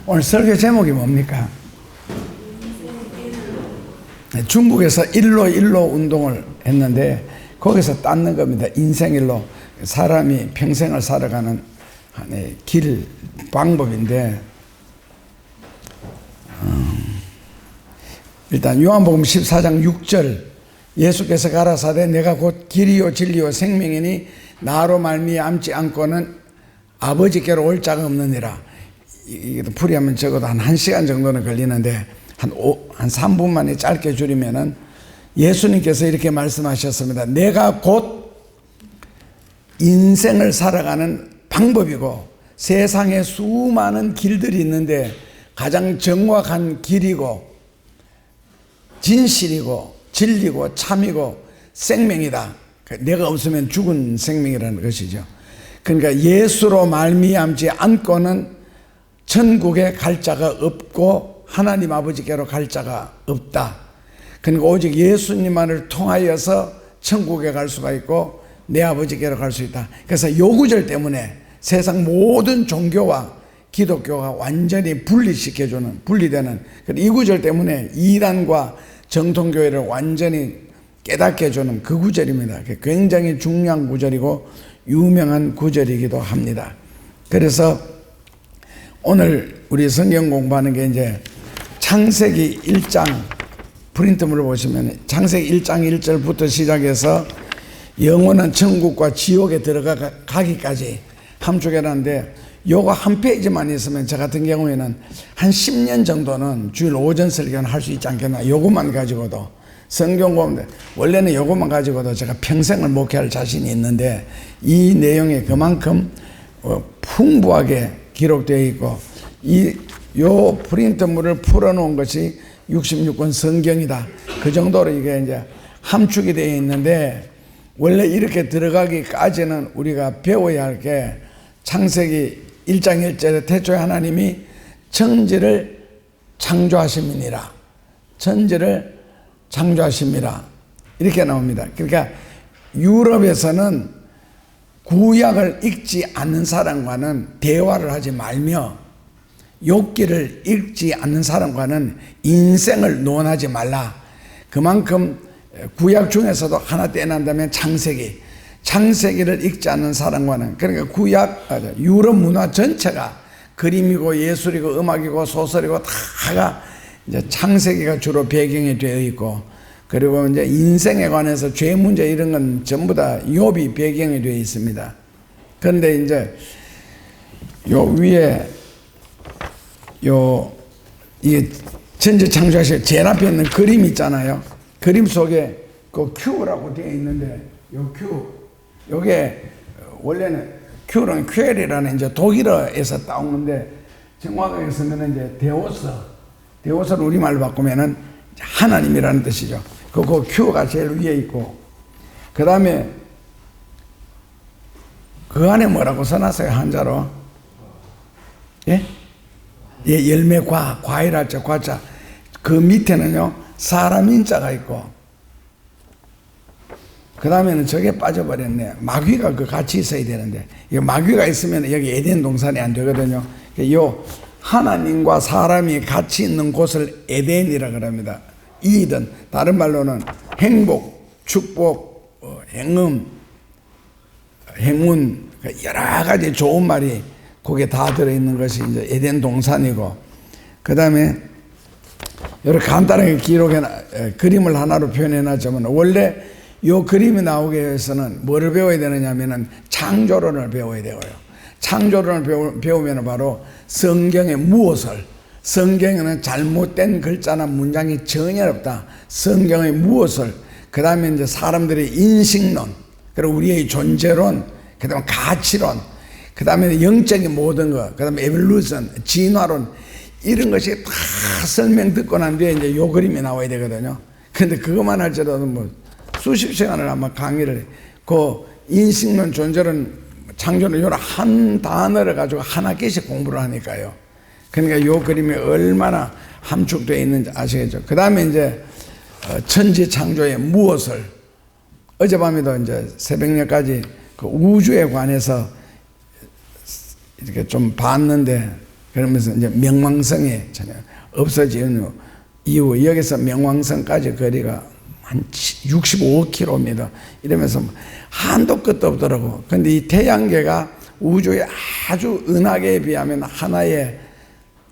오늘 설교 제목이 뭡니까? 중국에서 일로 운동을 했는데 거기서 땄는 겁니다. 인생일로. 사람이 평생을 살아가는 길, 방법인데, 일단 요한복음 14장 6절, 예수께서 가라사대 내가 곧 길이요 진리요 생명이니 나로 말미암지 않고는 아버지께로 올 자가 없느니라. 이게 풀이하면 적어도 한 1시간 정도는 걸리는데 한 3분 만에 짧게 줄이면은 예수님께서 이렇게 말씀하셨습니다. 내가 곧 인생을 살아가는 방법이고, 세상에 수많은 길들이 있는데 가장 정확한 길이고 진실이고 진리고 참이고 생명이다. 내가 없으면 죽은 생명이라는 것이죠. 그러니까 예수로 말미암지 않고는 천국에 갈 자가 없고 하나님 아버지께로 갈 자가 없다. 그러니까 오직 예수님만을 통하여서 천국에 갈 수가 있고 내 아버지께로 갈 수 있다. 그래서 요 구절 때문에 세상 모든 종교와 기독교가 완전히 분리되는 이 구절 때문에 이단과 정통교회를 완전히 깨닫게 해주는 그 구절입니다. 굉장히 중요한 구절이고 유명한 구절이기도 합니다. 그래서 오늘 우리 성경 공부하는 게 이제 창세기 1장 프린트물을 보시면 창세기 1장 1절부터 시작해서 영원한 천국과 지옥에 들어가기까지 함축해놨는데, 요거 한 페이지만 있으면 저 같은 경우에는 한 10년 정도는 주일 오전 설교는 할 수 있지 않겠나. 요것만 가지고도 성경 공부, 원래는 요것만 가지고도 제가 평생을 목회할 자신이 있는데 이 내용이 그만큼 풍부하게 기록되어 있고, 요 프린트물을 풀어놓은 것이 66권 성경이다. 그 정도로 이게 이제 함축이 되어 있는데, 원래 이렇게 들어가기까지는 우리가 배워야 할 게 창세기 1장 1절에 태초에 하나님이 천지를 창조하심이니라. 천지를 창조하심이라. 이렇게 나옵니다. 그러니까 유럽에서는 구약을 읽지 않는 사람과는 대화를 하지 말며, 욥기를 읽지 않는 사람과는 인생을 논하지 말라. 그만큼 구약 중에서도 하나 떼난다면 창세기를 읽지 않는 사람과는, 그러니까 유럽 문화 전체가 그림이고 예술이고 음악이고 소설이고 다가 이제 창세기가 주로 배경이 되어 있고, 그리고 이제 인생에 관해서 죄 문제 이런 건 전부 다 욥이 배경이 되어 있습니다. 그런데 이제 요 위에 이 천지 창조하실 제일 앞에 있는 그림 있잖아요. 그림 속에 그 Q라고 되어 있는데, 요 Q, 요게 원래는 Q는 퀘리라는 이제 독일어에서 따온 건데, 정확하게 쓰면 이제 데오스를 우리말로 바꾸면은 하나님이라는 뜻이죠. 그 Q가 제일 위에 있고, 그 다음에 그 안에 뭐라고 써놨어요, 한자로? 예? 예, 열매 과일할자, 과자. 그 밑에는요, 사람 인자가 있고, 그 다음에는 저게 빠져버렸네. 마귀가 같이 있어야 되는데, 이 마귀가 있으면 여기 에덴 동산이 안 되거든요. 요 하나님과 사람이 같이 있는 곳을 에덴이라 그럽니다. 이든, 다른 말로는 행복, 축복, 행운, 여러 가지 좋은 말이 거기에 다 들어있는 것이 이제 에덴 동산이고, 그 다음에 이렇게 간단하게 그림을 하나로 표현해놨지만, 원래 이 그림이 나오기 위해서는 뭐를 배워야 되느냐 하면은 창조론을 배워야 되고요. 창조론을 배우면 바로 성경의 무엇을, 성경에는 잘못된 글자나 문장이 전혀 없다. 성경의 무엇을, 그 다음에 이제 사람들의 인식론, 그리고 우리의 존재론, 그 다음에 가치론, 그 다음에 영적인 모든 것, 그 다음에 에볼루션, 진화론, 이런 것이 다 설명 듣고 난 뒤에 이제 요 그림이 나와야 되거든요. 근데 그것만 할지라도 뭐 수십 시간을 아마 강의를, 그 인식론, 존재론, 창조론, 요런 한 단어를 가지고 한 학기씩 공부를 하니까요. 그러니까 요 그림이 얼마나 함축되어 있는지 아시겠죠. 그 다음에 이제 천지 창조의 무엇을, 어젯밤에도 이제 새벽녘까지 그 우주에 관해서 이렇게 좀 봤는데, 그러면서 이제 명왕성에 없어진 이후 여기서 명왕성까지 거리가 한 65km 이러면서 한도 끝도 없더라고. 근데 이 태양계가 우주의 아주 은하계에 비하면 하나의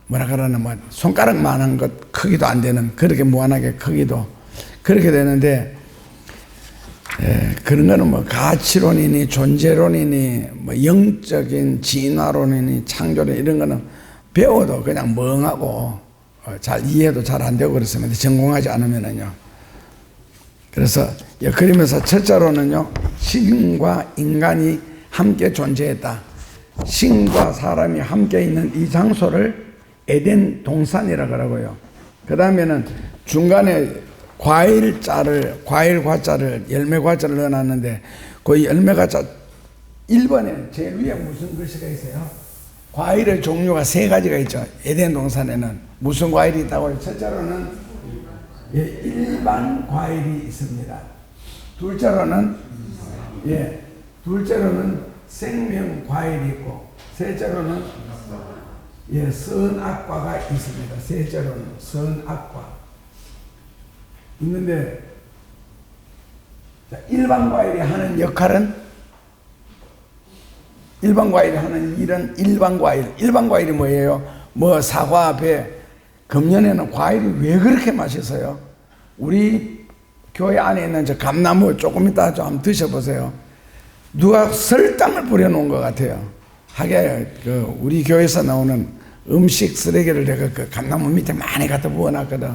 뭐라 그러나 뭐 손가락만한 것 크기도 안 되는 그렇게 무한하게 크기도 그렇게 되는데 그런 거는 뭐 가치론이니 존재론이니 뭐 영적인 진화론이니 창조론 이런 거는 배워도 그냥 멍하고 잘 이해도 잘 안 되고 그렇습니다. 전공하지 않으면은요. 그래서 그러면서 첫째로는요, 신과 인간이 함께 존재했다. 신과 사람이 함께 있는 이 장소를 에덴 동산이라 그러고요. 그 다음에는 중간에 과일 과자를 열매 과자를 넣어놨는데 그 열매 과자 1번에 제일 위에 무슨 글씨가 있어요? 과일의 종류가 3가지가 있죠. 에덴 동산에는 무슨 과일이 있다고요? 첫째로는 일반 과일이 있습니다. 둘째로는 생명 과일이 있고, 셋째로는 선악과가 있습니다. 셋째로는 선악과 있는데, 일반 과일이 하는 역할은, 일반 과일이 하는 일은 일반 과일이 뭐예요? 뭐 사과, 배. 금년에는 과일이 왜 그렇게 맛있어요? 우리 교회 안에 있는 저 감나무 조금 이따 좀 한번 드셔보세요. 누가 설탕을 뿌려놓은 것 같아요. 하게 우리 교회에서 나오는 음식 쓰레기를 내가 그 감나무 밑에 많이 갖다 부어놨거든.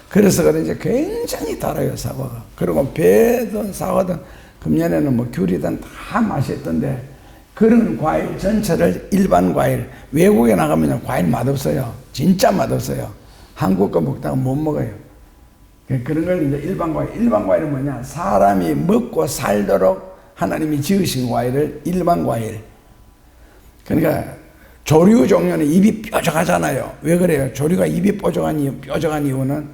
그래서 그런지 굉장히 달아요, 사과가. 그리고 배든 사과든 금년에는 뭐 귤이든 다 맛있던데, 그런 과일 전체를 일반 과일, 외국에 나가면 과일 맛없어요. 진짜 맛없어요. 한국 거 먹다가 못 먹어요. 그런 걸 이제 일반 과일은 뭐냐? 사람이 먹고 살도록 하나님이 지으신 과일을 일반 과일. 그러니까 조류 종류는 입이 뾰족하잖아요. 왜 그래요? 조류가 입이 뾰족한 이유는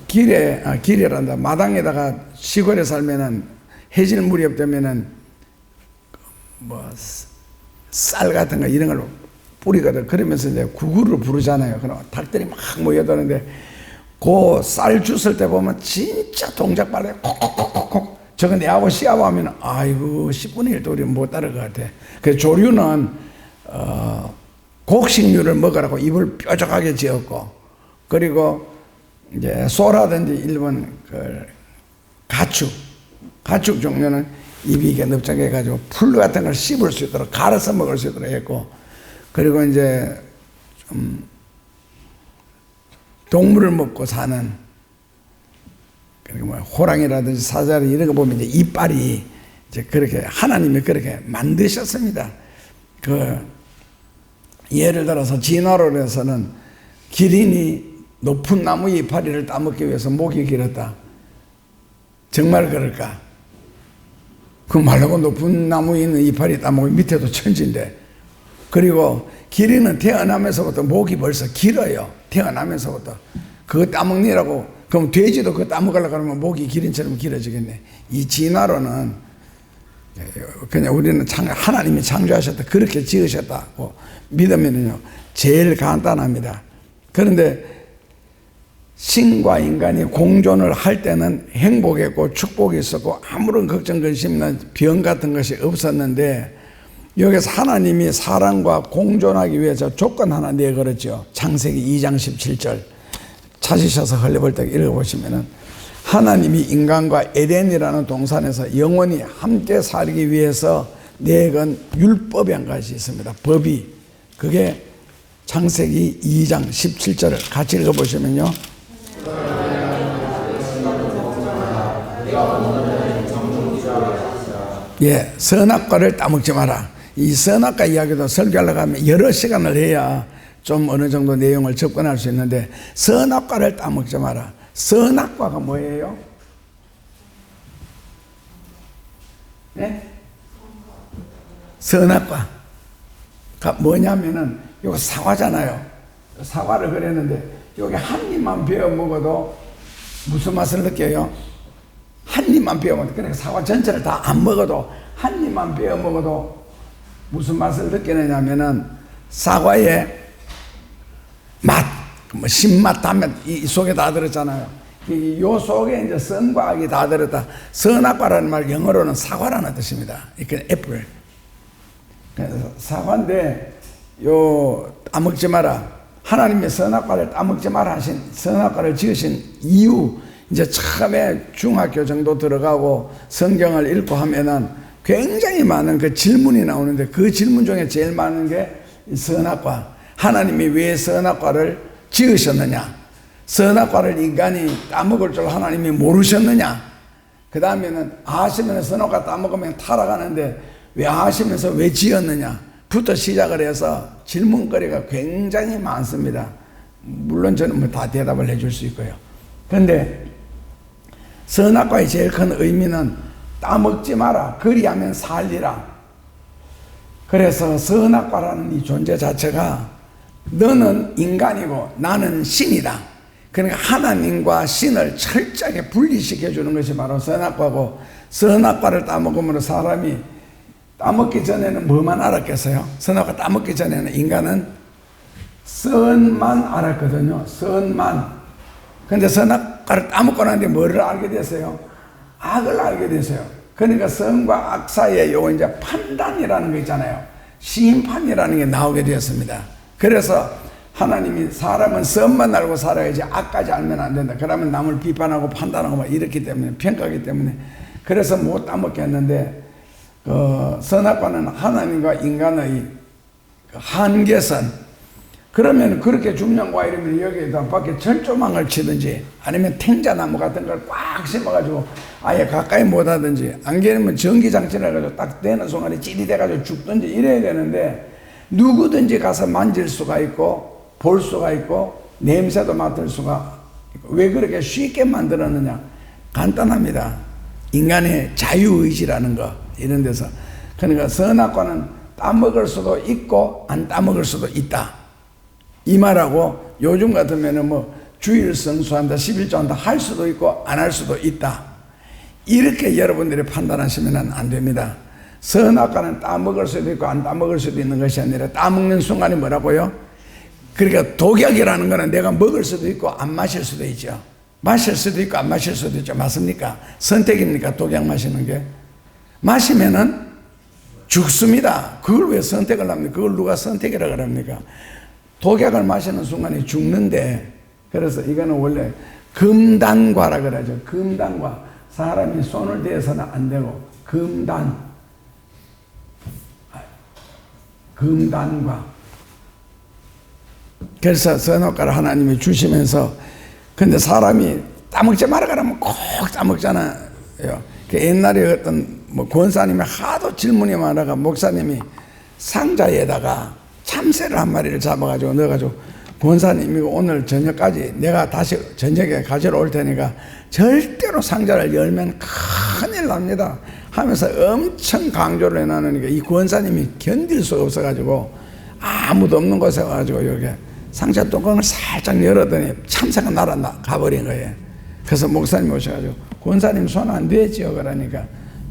길에란다. 마당에다가 시골에 살면은 해질 무렵 되면은 뭐 쌀 같은 거 이런 걸로 뿌리거든. 그러면서 이제 구구를 부르잖아요. 그럼 닭들이 막 모여드는데 그 쌀 주실 때 보면 진짜 동작 빨라요. 콕콕콕콕. 저거 내하고 씨하고 하면 아이고 10분의 1도 우리는 못 따를 것 같아. 그래서 조류는 곡식류를 먹으라고 입을 뾰족하게 지었고, 그리고 이제 소라든지 일본 가축 종류는 입이 이게 넓적해가지고 풀 같은 걸 씹을 수 있도록 갈아서 먹을 수 있도록 했고, 그리고 이제 좀 동물을 먹고 사는, 그리고 뭐 호랑이라든지 사자리 이런 거 보면 이제 이빨이 이제 그렇게 하나님이 그렇게 만드셨습니다. 예를 들어서 진화론에서는 기린이 높은 나무 이파리를 따먹기 위해서 목이 길었다. 정말 그럴까? 그 말하고 높은 나무에 있는 이파리 따먹으면 밑에도 천지인데. 그리고 기린은 태어나면서부터 목이 벌써 길어요. 태어나면서부터. 그거 따먹느라고, 그럼 돼지도 그거 따먹으려고 하면 목이 기린처럼 길어지겠네. 이 진화론은 그냥 우리는 하나님이 창조하셨다, 그렇게 지으셨다고 믿으면요 제일 간단합니다. 그런데 신과 인간이 공존을 할 때는 행복했고 축복이 있었고 아무런 걱정 근심이나 병 같은 것이 없었는데, 여기서 하나님이 사람과 공존하기 위해서 조건 하나 내걸었죠. 창세기 2장 17절 찾으셔서 흘려볼때 읽어보시면은, 하나님이 인간과 에덴이라는 동산에서 영원히 함께 살기 위해서 내건 율법이 한 가지 있습니다. 법이. 그게 창세기 2장 17절을 같이 읽어보시면요. 선악과를 따먹지 마라. 이 선악과 이야기도 설교하려고 하면 여러 시간을 해야 좀 어느 정도 내용을 접근할 수 있는데, 선악과를 따먹지 마라. 선악과가 뭐예요? 네? 선악과가 뭐냐면은, 이거 사과잖아요. 사과를 그랬는데, 여기 한 입만 베어 먹어도 무슨 맛을 느껴요? 한 입만 베어 먹어도, 그러니까 사과 전체를 다 안 먹어도 한 입만 베어 먹어도 무슨 맛을 느끼느냐면은, 사과에 맛, 뭐 신맛, 단맛 이 속에 다 들었잖아요. 요 속에 이제 선과 악이 다 들었다. 선악과라는 말 영어로는 사과라는 뜻입니다. 이게 애플. 그래서 사과인데 요 따먹지 마라. 하나님의 선악과를 따먹지 마라 하신 선악과를 지으신 이유, 이제 처음에 중학교 정도 들어가고 성경을 읽고 하면은 굉장히 많은 그 질문이 나오는데 그 질문 중에 제일 많은 게 선악과. 하나님이 왜 선악과를 지으셨느냐? 선악과를 인간이 따먹을 줄 하나님이 모르셨느냐? 그 다음에는 아시면 선악과 따먹으면 타락하는데 왜 아시면서 왜 지었느냐? 부터 시작을 해서 질문거리가 굉장히 많습니다. 물론 저는 뭐 다 대답을 해줄 수 있고요. 그런데 선악과의 제일 큰 의미는 따먹지 마라. 그리하면 살리라. 그래서 선악과라는 이 존재 자체가 너는 인간이고 나는 신이다. 그러니까 하나님과 신을 철저하게 분리시켜 주는 것이 바로 선악과고, 선악과를 따먹음으로 사람이 따먹기 전에는 뭐만 알았겠어요? 선악과 따먹기 전에는 인간은 선만 알았거든요. 선만. 근데 선악과를 따먹고 나는데 뭐를 알게 됐어요? 악을 알게 됐어요. 그러니까 선과 악 사이에 요 이제 판단이라는 거 있잖아요. 심판이라는 게 나오게 되었습니다. 그래서 하나님이 사람은 선만 알고 살아야지 악까지 알면 안 된다. 그러면 남을 비판하고 판단하고 막 이렇기 때문에, 평가하기 때문에. 그래서 못 따먹게 했는데, 선악과는 하나님과 인간의 한계선. 그러면 그렇게 중요한 과일이면 여기에다 밖에 철조망을 치든지 아니면 탱자나무 같은 걸 꽉 심어가지고 아예 가까이 못 하든지, 안 그러면 전기장치를 해가지고 딱 되는 순간에 찌리 돼가지고 죽든지 이래야 되는데, 누구든지 가서 만질 수가 있고 볼 수가 있고 냄새도 맡을 수가 있고. 왜 그렇게 쉽게 만들었느냐? 간단합니다. 인간의 자유의지라는 거, 이런 데서. 그러니까 선악과는 따먹을 수도 있고 안 따먹을 수도 있다, 이 말하고, 요즘 같으면은 뭐 주일 성수한다, 11조 한다 할 수도 있고 안 할 수도 있다, 이렇게 여러분들이 판단하시면 안 됩니다. 선악과는 따먹을 수도 있고 안 따먹을 수도 있는 것이 아니라, 따먹는 순간이 뭐라고요? 그러니까 독약이라는 거는 내가 먹을 수도 있고 안 마실 수도 있죠. 마실 수도 있고 안 마실 수도 있죠. 맞습니까? 선택입니까? 독약 마시는 게? 마시면은 죽습니다. 그걸 왜 선택을 합니까? 그걸 누가 선택이라고 합니까? 독약을 마시는 순간에 죽는데, 그래서 이거는 원래 금단과라 그러죠. 금단과. 사람이 손을 대서는 안 되고, 금단과. 그래서 선악과를 하나님이 주시면서, 근데 사람이 따먹지 마라 그러면 꼭 따먹잖아요. 그 옛날에 어떤 뭐 권사님이 하도 질문이 많아가 목사님이 상자에다가 참새를 한 마리를 잡아가지고 넣어가지고, 권사님이 오늘 저녁까지 내가 다시 저녁에 가지러 올 테니까 절대로 상자를 열면 큰일 납니다 하면서 엄청 강조를 해놨으니까 이 권사님이 견딜 수가 없어가지고 아무도 없는 곳에 와가지고 여기 상자 뚜껑을 살짝 열었더니 참새가 날아 가버린 거예요. 그래서 목사님 오셔가지고 권사님 손 안 되지요 그러니까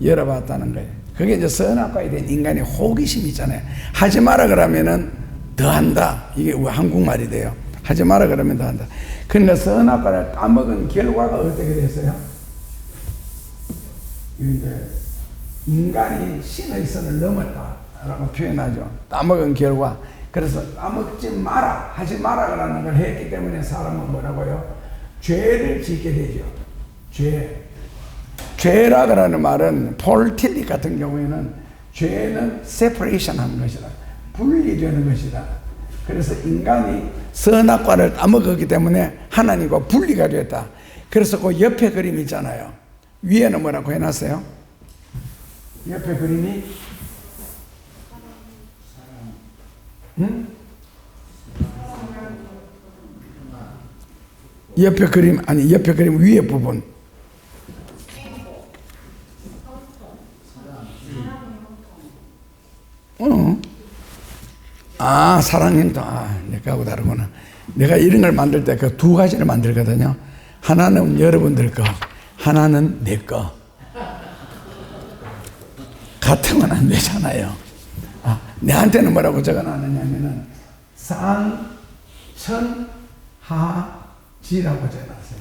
열어봤다는 거예요. 그게 이제 선악과에 대한 인간의 호기심이 있잖아요. 하지 마라 그러면은 더 한다. 이게 한국말이 돼요. 하지 마라 그러면 더 한다. 그러니까 선악과를 따먹은 결과가 어떻게 됐어요? 이제 인간이 신의 선을 넘었다라고 표현하죠. 따먹은 결과. 그래서 따먹지 마라, 하지 마라 그러는 걸 했기 때문에 사람은 뭐라고요? 죄를 짓게 되죠. 죄라 그러는 말은 폴 틸리 같은 경우에는 죄는 세퍼레이션 하는 것이다. 분리되는 것이다. 그래서 인간이 선악과를 따먹었기 때문에 하나님과 분리가 됐다. 그래서 그 옆에 그림 있잖아요. 위에는 뭐라고 해놨어요? 옆에 그림이 옆에 그림, 아니 옆에 그림 위에 부분. 사랑행동. 내가하고 다르구나. 내가 이런 걸 만들 때 그 두 가지를 만들거든요. 하나는 여러분들 거, 하나는 내 거. 같으면 안 되잖아요. 내한테는 뭐라고 적어놨느냐면은 상천하지라고 적어놨어요.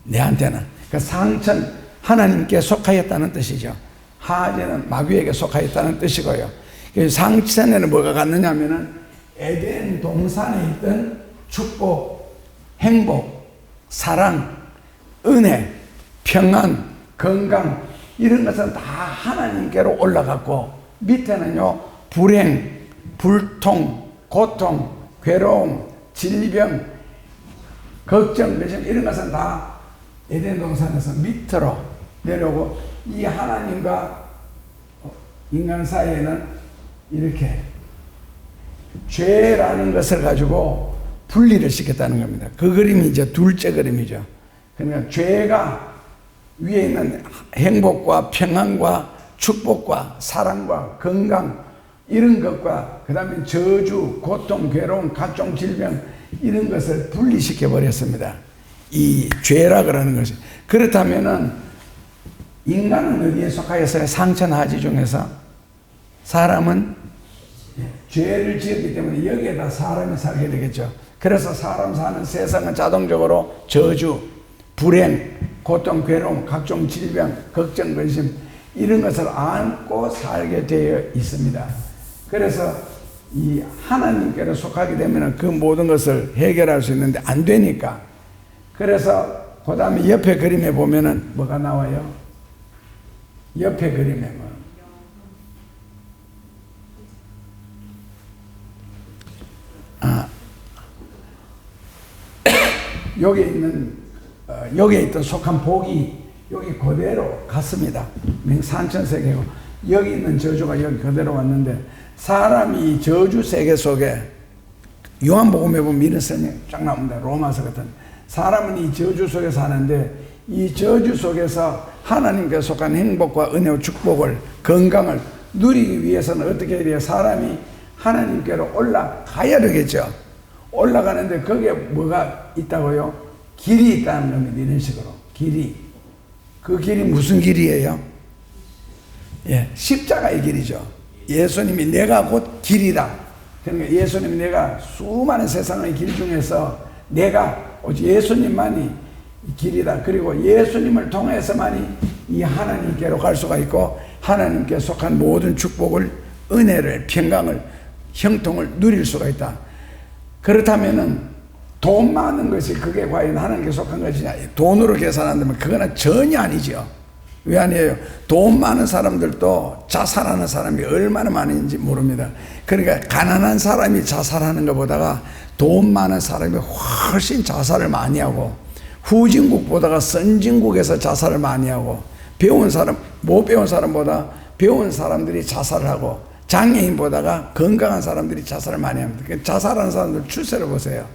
내한테는. 그 상천, 하나님께 속하였다는 뜻이죠. 하지는 마귀에게 속하였다는 뜻이고요. 상천에는 뭐가 갔느냐 하면은 에덴 동산에 있던 축복, 행복, 사랑, 은혜, 평안, 건강 이런 것은 다 하나님께로 올라갔고 밑에는요 불행, 불통, 고통, 괴로움, 질병, 걱정, 배심 이런 것은 다 에덴 동산에서 밑으로 내려오고 이 하나님과 인간 사이에는 이렇게 죄라는 것을 가지고 분리를 시켰다는 겁니다. 그 그림이 이제 둘째 그림이죠. 그러니까 죄가 위에 있는 행복과 평안과 축복과 사랑과 건강 이런 것과 그 다음에 저주, 고통, 괴로움, 각종 질병 이런 것을 분리시켜 버렸습니다. 이 죄라 그러는 것이. 그렇다면은 인간은 어디에 속하였어요? 상천하지 중에서 사람은 죄를 지었기 때문에 여기에다 사람이 살게 되겠죠. 그래서 사람 사는 세상은 자동적으로 저주, 불행, 고통, 괴로움, 각종 질병, 걱정, 근심 이런 것을 안고 살게 되어 있습니다. 그래서 이 하나님께로 속하게 되면 그 모든 것을 해결할 수 있는데 안 되니까. 그래서 그 다음에 옆에 그림에 보면은 뭐가 나와요? 옆에 그림에 뭐 여기에 있던 속한 복이 여기 그대로 갔습니다. 산천세계고 여기 있는 저주가 여기 그대로 왔는데 사람이 저주 세계 속에 요한복음에 보면 이런 설명이 쫙 나옵니다. 로마서 같은 사람은 이 저주 속에 사는데 이 저주 속에서 하나님께 속한 행복과 은혜와 축복을 건강을 누리기 위해서는 어떻게 해야 돼요? 사람이 하나님께로 올라가야 되겠죠. 올라가는데 거기에 뭐가 있다고요? 길이 있다는 겁니다. 이런 식으로 길이. 그 길이 무슨 길이에요? 예, 십자가의 길이죠. 예수님이 내가 곧 길이다. 그러니까 예수님이 내가 수많은 세상의 길 중에서 내가 오직 예수님만이 길이다. 그리고 예수님을 통해서만이 이 하나님께로 갈 수가 있고 하나님께 속한 모든 축복을, 은혜를, 평강을, 형통을 누릴 수가 있다. 그렇다면은 돈 많은 것이 그게 과연 하나님께 속한 것이냐? 돈으로 계산한다면 그거는 전혀 아니죠. 왜 아니에요? 돈 많은 사람들도 자살하는 사람이 얼마나 많은지 모릅니다. 그러니까 가난한 사람이 자살하는 것보다가 돈 많은 사람이 훨씬 자살을 많이 하고 후진국보다가 선진국에서 자살을 많이 하고 배운 사람, 못 배운 사람보다 배운 사람들이 자살을 하고 장애인보다가 건강한 사람들이 자살을 많이 합니다. 자살하는 사람들 추세를 보세요.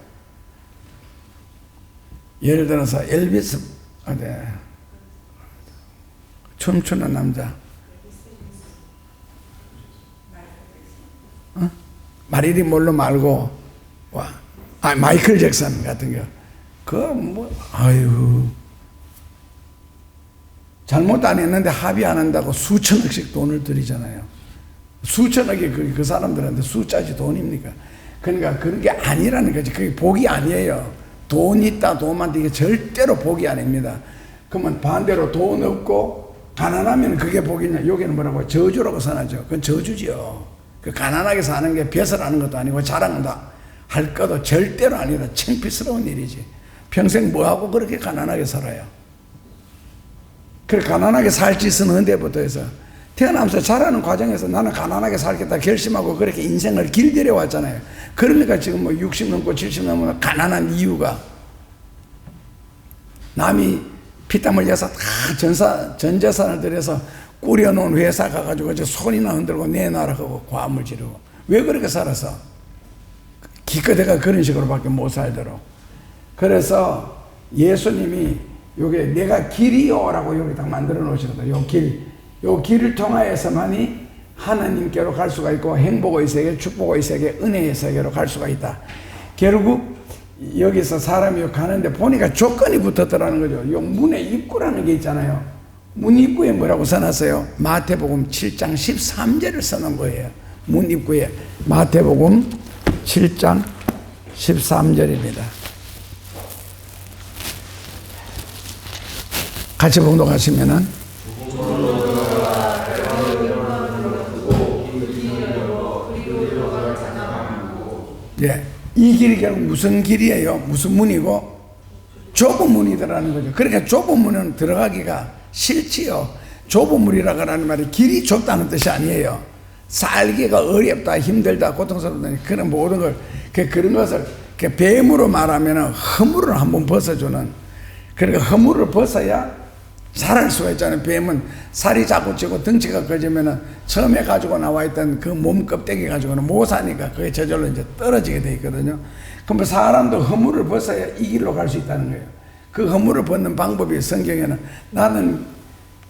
예를 들어서 엘비스, 춤추는 남자, 마릴린 몰로 말고, 마이클 잭슨 같은 거, 잘못 안 했는데 합의 안 한다고 수천억씩 돈을 들이잖아요. 수천억이 그 사람들한테 숫자지 돈입니까? 그러니까 그런 게 아니라는 거지. 그게 복이 아니에요. 돈 있다, 돈 많다, 이게 절대로 복이 아닙니다. 그러면 반대로 돈 없고 가난하면 그게 복이냐? 여기는 뭐라고? 저주라고 선하죠. 그건 저주지요. 그 가난하게 사는 게 벼슬하는 것도 아니고 자랑한다 할 것도 절대로 아니다. 창피스러운 일이지. 평생 뭐하고 그렇게 가난하게 살아요? 그래, 가난하게 살 짓은 언제부터 해서? 태어나면서 자라는 과정에서 나는 가난하게 살겠다 결심하고 그렇게 인생을 길들여 왔잖아요. 그러니까 지금 뭐 60 넘고 70 넘으면 가난한 이유가 남이 피땀 흘려서 다 전 재산을 들여서 꾸려놓은 회사 가가지고 손이나 흔들고 내놔라 하고 과음을 지르고 왜 그렇게 살았어? 기껏해가 그런 식으로밖에 못 살도록. 그래서 예수님이 요게 내가 길이요라고 여기 딱 만들어 놓으시거든요. 요 길을 통하여서만이 하나님께로 갈 수가 있고 행복의 세계, 축복의 세계, 은혜의 세계로 갈 수가 있다. 결국 여기서 사람이 가는데 보니까 조건이 붙었더라는 거죠. 요 문의 입구라는 게 있잖아요. 문 입구에 뭐라고 써놨어요? 마태복음 7장 13절을 써놓은 거예요. 문 입구에 마태복음 7장 13절입니다. 같이 봉독하시면은 예, 이 길이 결국 무슨 길이에요? 무슨 문이고? 좁은 문이더라는 거죠. 그러니까 좁은 문은 들어가기가 싫지요. 좁은 문이라고 하는 말이 길이 좁다는 뜻이 아니에요. 살기가 어렵다, 힘들다, 고통스럽다, 그런 모든 걸, 그런 것을 뱀으로 말하면 허물을 한번 벗어주는, 그러니까 허물을 벗어야 살할 수가 있잖아요. 뱀은 살이 자꾸 찌고 덩치가 커지면은 처음에 가지고 나와 있던 그 몸 껍데기 가지고는 못 사니까 그게 저절로 이제 떨어지게 돼 있거든요. 그럼 사람도 허물을 벗어야 이 길로 갈 수 있다는 거예요. 그 허물을 벗는 방법이 성경에는 나는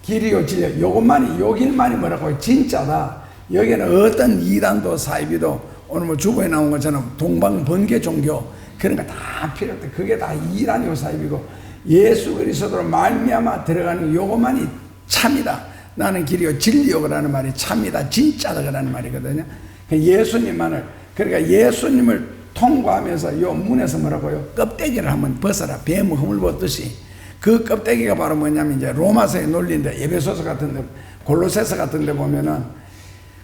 길이요 진리요, 요것만이, 요 길만이 뭐라고 해요? 진짜다. 여기는 어떤 이단도 사이비도 오늘 뭐 주보에 나온 것처럼 동방번개 종교 그런 거 다 필요 없다. 그게 다 이단이고 사이비고 예수 그리스도로 말미암아 들어가는 요것만이 참이다. 나는 길이요 진리요라는 말이 참이다, 진짜다라는 말이거든요. 예수님만을, 그러니까 예수님을 통과하면서 요 문에서 뭐라고요? 껍데기를 한번 벗어라. 뱀 허물 벗듯이. 그 껍데기가 바로 뭐냐면 이제 로마서의 논리인데, 에베소서 같은데, 골로새서 같은데 보면은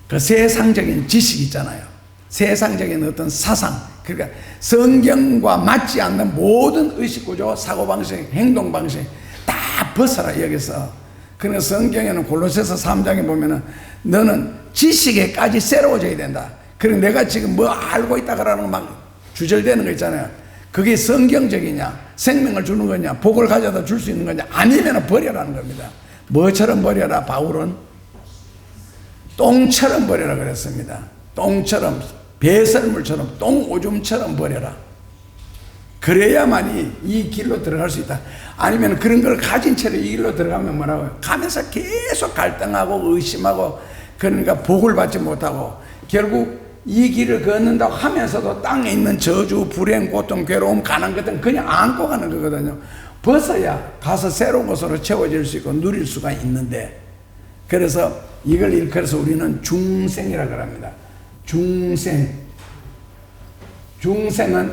그 세상적인 지식 있잖아요. 세상적인 어떤 사상, 그러니까 성경과 맞지 않는 모든 의식구조, 사고방식, 행동방식 다 벗어라 여기서. 그러니까 성경에는 골로새서 3장에 보면은 너는 지식에까지 새로워져야 된다. 그리고 내가 지금 뭐 알고 있다 그러는 거 막 주절되는 거 있잖아요. 그게 성경적이냐, 생명을 주는 거냐, 복을 가져다 줄 수 있는 거냐, 아니면 버려라는 겁니다. 뭐처럼 버려라? 바울은 똥처럼 버려라 그랬습니다. 똥처럼, 배설물처럼, 똥오줌처럼 버려라. 그래야만이 이 길로 들어갈 수 있다. 아니면 그런 걸 가진 채로 이 길로 들어가면 뭐라고요? 가면서 계속 갈등하고 의심하고, 그러니까 복을 받지 못하고 결국 이 길을 걷는다고 하면서도 땅에 있는 저주, 불행, 고통, 괴로움, 가난 같은 그냥 안고 가는 거거든요. 벗어야 가서 새로운 것으로 채워질 수 있고 누릴 수가 있는데, 그래서 이걸 일컬어서 우리는 중생이라고 합니다. 중생. 중생은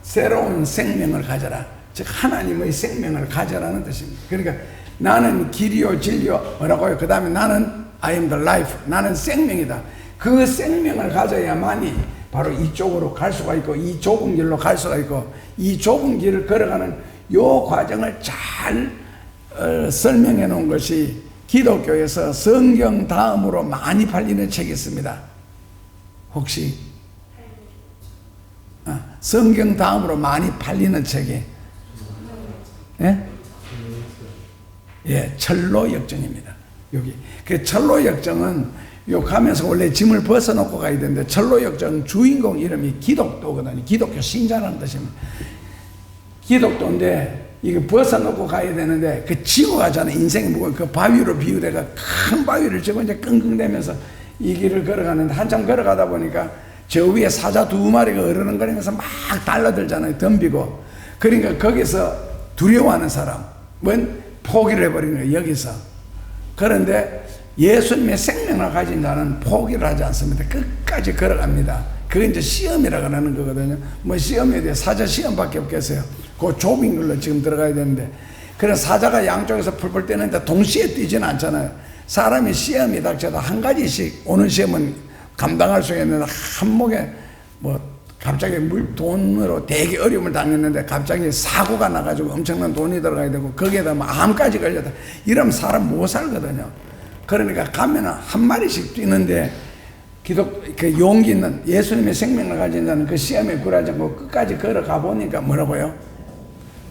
새로운 생명을 가져라. 즉 하나님의 생명을 가져라는 뜻입니다. 그러니까 나는 길이요 진리요 뭐라고요? 그 다음에 나는 I am the life. 나는 생명이다. 그 생명을 가져야만이 바로 이쪽으로 갈 수가 있고, 이 좁은 길로 갈 수가 있고, 이 좁은 길을 걸어가는 요 과정을 잘 설명해 놓은 것이 기독교에서 성경 다음으로 많이 팔리는 책이 있습니다. 혹시 성경 다음으로 많이 팔리는 책이 예, 철로역정입니다. 여기 그 철로역정은 요 가면서 원래 짐을 벗어놓고 가야 되는데, 철로역정 주인공 이름이 기독도거든요. 기독교 신자라는 뜻입니다. 기독도인데 이거 벗어놓고 가야 되는데 그 지고 가잖아요. 인생이 무거운 그 바위로 비유돼가 큰 바위를 지고 이제 끙끙대면서 이 길을 걸어가는데, 한참 걸어가다 보니까 저 위에 사자 2마리가 어르렁거리면서 막 달라들잖아요. 덤비고. 그러니까 거기서 두려워하는 사람은 포기를 해버리는 거예요. 여기서. 그런데 예수님의 생명을 가진 자는 포기를 하지 않습니다. 끝까지 걸어갑니다. 그게 이제 시험이라고 하는 거거든요. 뭐 시험에 대해 사자 시험밖에 없겠어요. 그 좁은 걸로 지금 들어가야 되는데, 그래서 사자가 양쪽에서 풀풀 뛰는데 동시에 뛰지는 않잖아요. 사람이 시험이 닥쳐도 한 가지씩 오는 시험은 감당할 수 있는데, 한목에 뭐 갑자기 돈으로 되게 어려움을 당했는데 갑자기 사고가 나가지고 엄청난 돈이 들어가야 되고 거기에다 뭐 암까지 걸렸다. 이러면 사람 못 살거든요. 그러니까 가면은 한 마리씩 뛰는데, 그 용기 있는 예수님의 생명을 가진 자는 그 시험에 굴하지 않고 끝까지 걸어가 보니까 뭐라고요?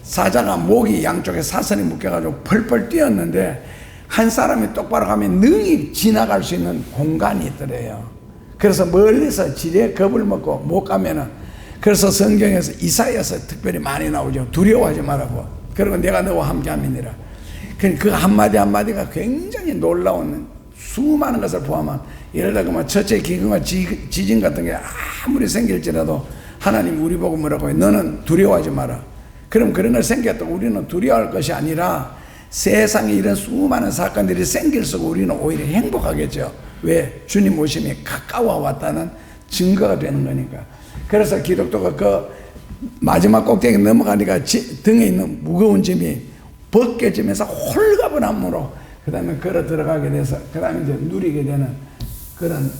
사자가 목이 양쪽에 사선이 묶여가지고 펄펄 뛰었는데 한 사람이 똑바로 가면 능히 지나갈 수 있는 공간이 있더래요. 그래서 멀리서 지레 겁을 먹고 못 가면은, 그래서 성경에서 이사야서 특별히 많이 나오죠. 두려워하지 말라고. 그리고 내가 너와 함께 함이니라. 그 한마디 한마디가 굉장히 놀라운 수많은 것을 포함한, 예를 들어 첫째 기근과 지진 같은 게 아무리 생길지라도 하나님 우리 보고 뭐라고 해요? 너는 두려워하지 마라. 그럼 그런 걸 생겼다고 우리는 두려워할 것이 아니라 세상에 이런 수많은 사건들이 생길수록 우리는 오히려 행복하겠죠. 왜? 주님 오심이 가까워 왔다는 증거가 되는 거니까. 그래서 기독교가 그 마지막 꼭대기 넘어가니까 등에 있는 무거운 짐이 벗겨지면서 홀가분함으로 그 다음에 걸어 들어가게 돼서 그 다음에 이제 누리게 되는 그런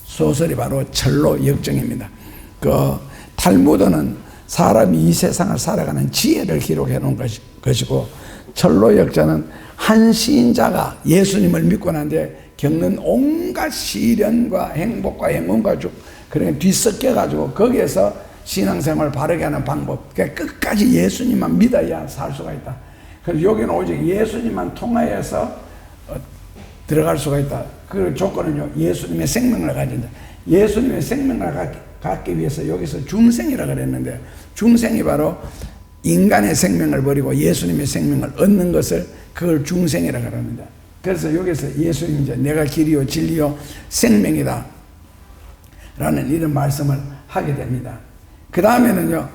소설이 바로 철로 역정입니다. 그 탈무드는 사람이 이 세상을 살아가는 지혜를 기록해 놓은 것이고, 철로 역정은 한 시인자가 예수님을 믿고 난 뒤에 겪는 온갖 시련과 행복과 행운과 그러니까 뒤섞여 가지고 거기에서 신앙생활을 바르게 하는 방법, 그러니까 끝까지 예수님만 믿어야 살 수가 있다. 그래서 여기는 오직 예수님만 통하여서 들어갈 수가 있다. 그 조건은요, 예수님의 생명을 가진다. 예수님의 생명을 갖기 위해서 여기서 중생이라 그랬는데, 중생이 바로 인간의 생명을 버리고 예수님의 생명을 얻는 것을 그걸 중생이라 그럽니다. 그래서 여기서 예수님이 이제 내가 길이요 진리요 생명이다 라는 이런 말씀을 하게 됩니다. 그 다음에는요,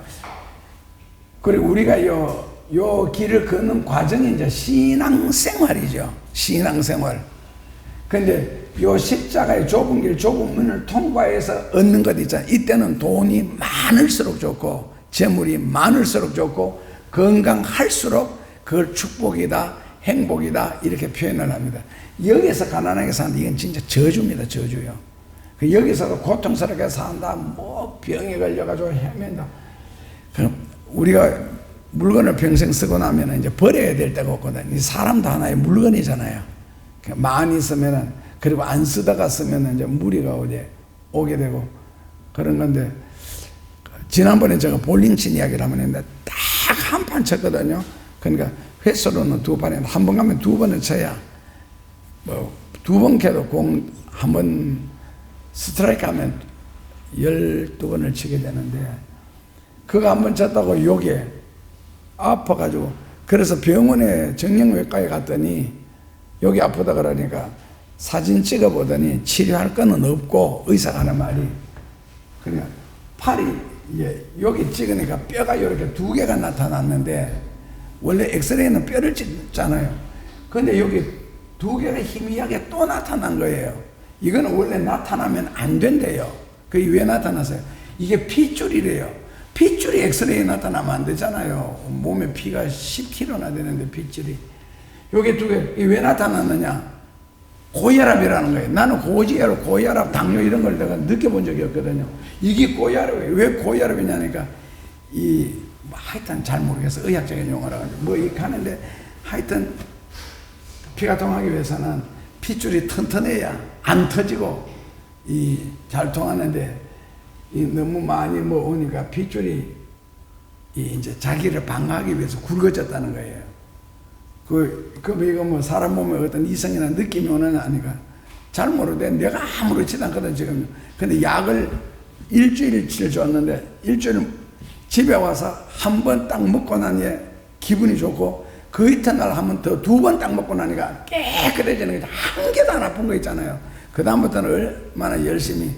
그리고 우리가 요 길을 걷는 과정이 이제 신앙생활이죠. 신앙생활. 근데 요 십자가의 좁은 길, 좁은 문을 통과해서 얻는 것 있잖아요. 이때는 돈이 많을수록 좋고, 재물이 많을수록 좋고, 건강할수록 그걸 축복이다, 행복이다, 이렇게 표현을 합니다. 여기서 가난하게 사는데 이건 진짜 저주입니다, 저주요. 여기서도 고통스럽게 산다, 뭐 병에 걸려가지고 헤맨다. 그럼 우리가 물건을 평생 쓰고 나면 이제 버려야 될 때가 없거든요. 사람도 하나의 물건이잖아요. 많이 쓰면은, 그리고 안 쓰다가 쓰면은 이제 무리가 오게 되고 그런 건데, 지난번에 제가 볼링 친 이야기를 한번 했는데 딱 한 판 쳤거든요. 그러니까 횟수로는 2판에 한 번 가면 2번을 쳐야, 뭐 2번 캐도 공 한 번 스트라이크 하면 12번을 치게 되는데, 그거 한 번 쳤다고 요게 아파가지고, 그래서 병원에 정형외과에 갔더니 여기 아프다 그러니까 사진 찍어보더니 치료할 거는 없고, 의사가 하는 말이, 그러니까 팔이 이제 여기 찍으니까 뼈가 이렇게 2개가 나타났는데, 원래 엑스레이는 뼈를 찍잖아요. 근데 여기 2개가 희미하게 또 나타난 거예요. 이거는 원래 나타나면 안 된대요. 그게 왜 나타났어요? 이게 핏줄이래요. 핏줄이 엑스레이에 나타나면 안 되잖아요. 몸에 피가 10kg나 되는데 핏줄이. 여기 2개, 왜 나타났느냐? 고혈압이라는 거예요. 나는 고지혈압, 고혈압, 당뇨 이런 걸 내가 느껴본 적이 없거든요. 이게 고혈압이에요. 왜 고혈압이냐니까, 하여튼 잘 모르겠어. 의학적인 용어라 가지고. 뭐 이렇게 하는데, 하여튼 피가 통하기 위해서는 핏줄이 튼튼해야 안 터지고, 잘 통하는데, 너무 많이 뭐 오니까 핏줄이 이제 자기를 방어하기 위해서 굵어졌다는 거예요. 이거 뭐 사람 몸에 어떤 이성이나 느낌이 오느냐 하니까 잘 모르는데, 내가 아무렇지도 않거든, 지금. 근데 약을 일주일치를 줬는데, 일주일 집에 와서 한 번 딱 먹고 나니 기분이 좋고, 그 이튿날 한 번 더 2번 딱 먹고 나니까 깨끗해지는 게 한 개도 안 아픈 거 있잖아요. 그다음부터는 얼마나 열심히,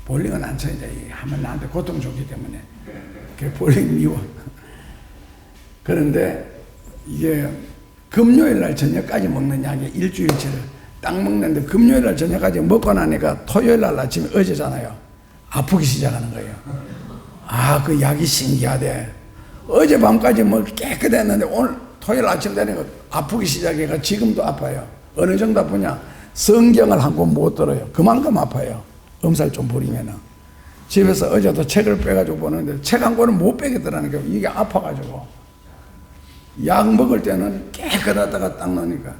볼링은 안 쳐, 이제 하면 나한테 고통 줬기 때문에. 그 볼링 미워. 그런데 이게 금요일 날 저녁까지 먹는 약이 일주일치를 딱 먹는데, 금요일 날 저녁까지 먹고 나니까 토요일 날 아침에 어제잖아요. 아프기 시작하는 거예요. 그 약이 신기하대. 어젯밤까지 뭐 깨끗했는데 오늘 토요일 아침 되니까 아프기 시작해가 지금도 아파요. 어느 정도 아프냐? 성경을 한 권 못 들어요. 그만큼 아파요. 엄살 좀 부리면은. 집에서 어제도 책을 빼가지고 보는데 책 한 권은 못 빼겠더라는 게, 이게 아파가지고. 약 먹을 때는 깨끗하다가 딱 넣으니까.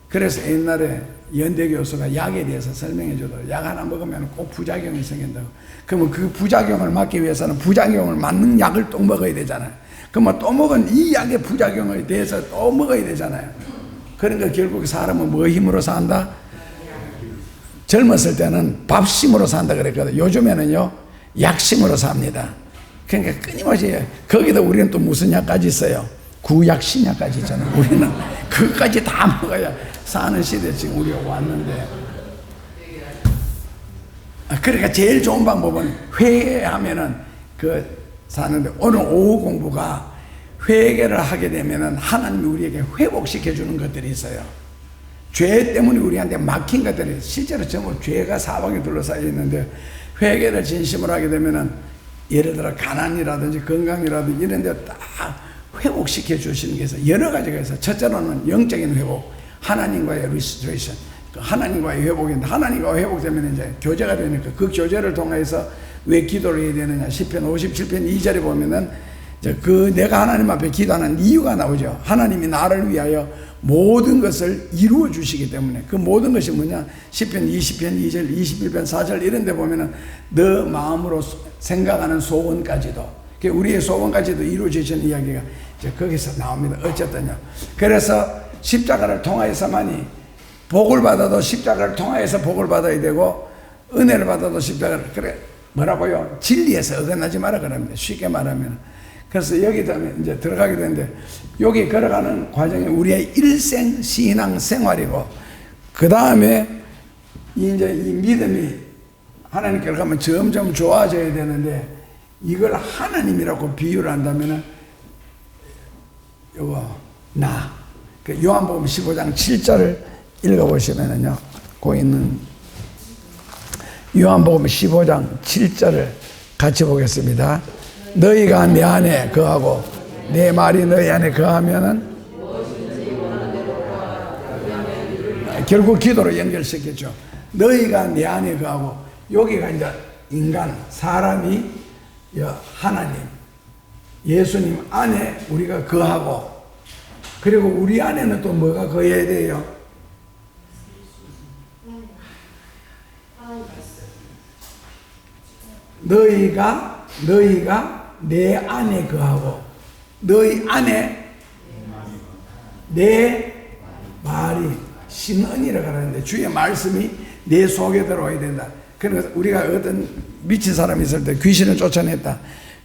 그래서 옛날에 연대 교수가 약에 대해서 설명해줘도, 약 하나 먹으면 꼭 부작용이 생긴다고. 그러면 그 부작용을 막기 위해서는 부작용을 막는 약을 또 먹어야 되잖아요. 그러면 또 먹은 이 약의 부작용에 대해서 또 먹어야 되잖아요. 그러니까 결국 사람은 뭐 힘으로 산다? 젊었을 때는 밥심으로 산다 그랬거든. 요즘에는요, 약심으로 삽니다. 그러니까 끊임없이, 거기다 우리는 또 무슨 약까지 있어요? 구약, 신약까지 있잖아요. 우리는 그것까지 다 먹어야 사는 시대에 지금 우리가 왔는데. 그러니까 제일 좋은 방법은 회개하면은 사는데, 오늘 오후 공부가 회개를 하게 되면은 하나님이 우리에게 회복시켜 주는 것들이 있어요. 죄 때문에 우리한테 막힌 것들이, 실제로 전부 죄가 사방에 둘러싸여 있는데, 회개를 진심으로 하게 되면은 예를 들어 가난이라든지 건강이라든지 이런 데 딱 회복시켜 주시는 게 있어요. 여러 가지가 있어요. 첫째로는 영적인 회복, 하나님과의 리스토레이션, 하나님과의 회복인데, 하나님과 회복되면 이제 교제가 되니까 그 교제를 통해서 왜 기도를 해야 되느냐. 시편 57편 2절에 보면은 그 내가 하나님 앞에 기도하는 이유가 나오죠. 하나님이 나를 위하여 모든 것을 이루어 주시기 때문에. 그 모든 것이 뭐냐? 시편 20편 2절, 21편 4절 이런 데 보면은 너 마음으로 생각하는 소원까지도, 우리의 소원까지도 이루어지는 이야기가 이제 거기서 나옵니다. 어쨌든요. 그래서 십자가를 통하여서만이 복을 받아도 십자가를 통하여서 복을 받아야 되고, 은혜를 받아도 십자가를, 그래 뭐라고요? 진리에서 어긋나지 마라 그럽니다. 쉽게 말하면. 그래서 여기다 이제 들어가게 되는데, 여기 걸어가는 과정이 우리의 일생 신앙 생활이고, 그 다음에 이제 이 믿음이 하나님께로 가면 점점 좋아져야 되는데, 이걸 하나님이라고 비유를 한다면은 요거 요한복음 15장 7절을 읽어보시면은요, 거기 있는 요한복음 15장 7절을 같이 보겠습니다. 너희가 내 안에 거하고 내 말이 너희 안에 거하면은, 결국 기도로 연결시켰죠. 너희가 내 안에 거하고, 여기가 이제 인간, 사람이 하나님, 예수님 안에 우리가 거하고, 그리고 우리 안에는 또 뭐가 거해야 돼요? 너희가 내 안에 거하고, 너희 안에 내 말이 신언이라고 하는데, 주의 말씀이 내 속에 들어와야 된다. 그러니까 우리가 어떤 미친 사람이 있을 때 귀신을 쫓아냈다.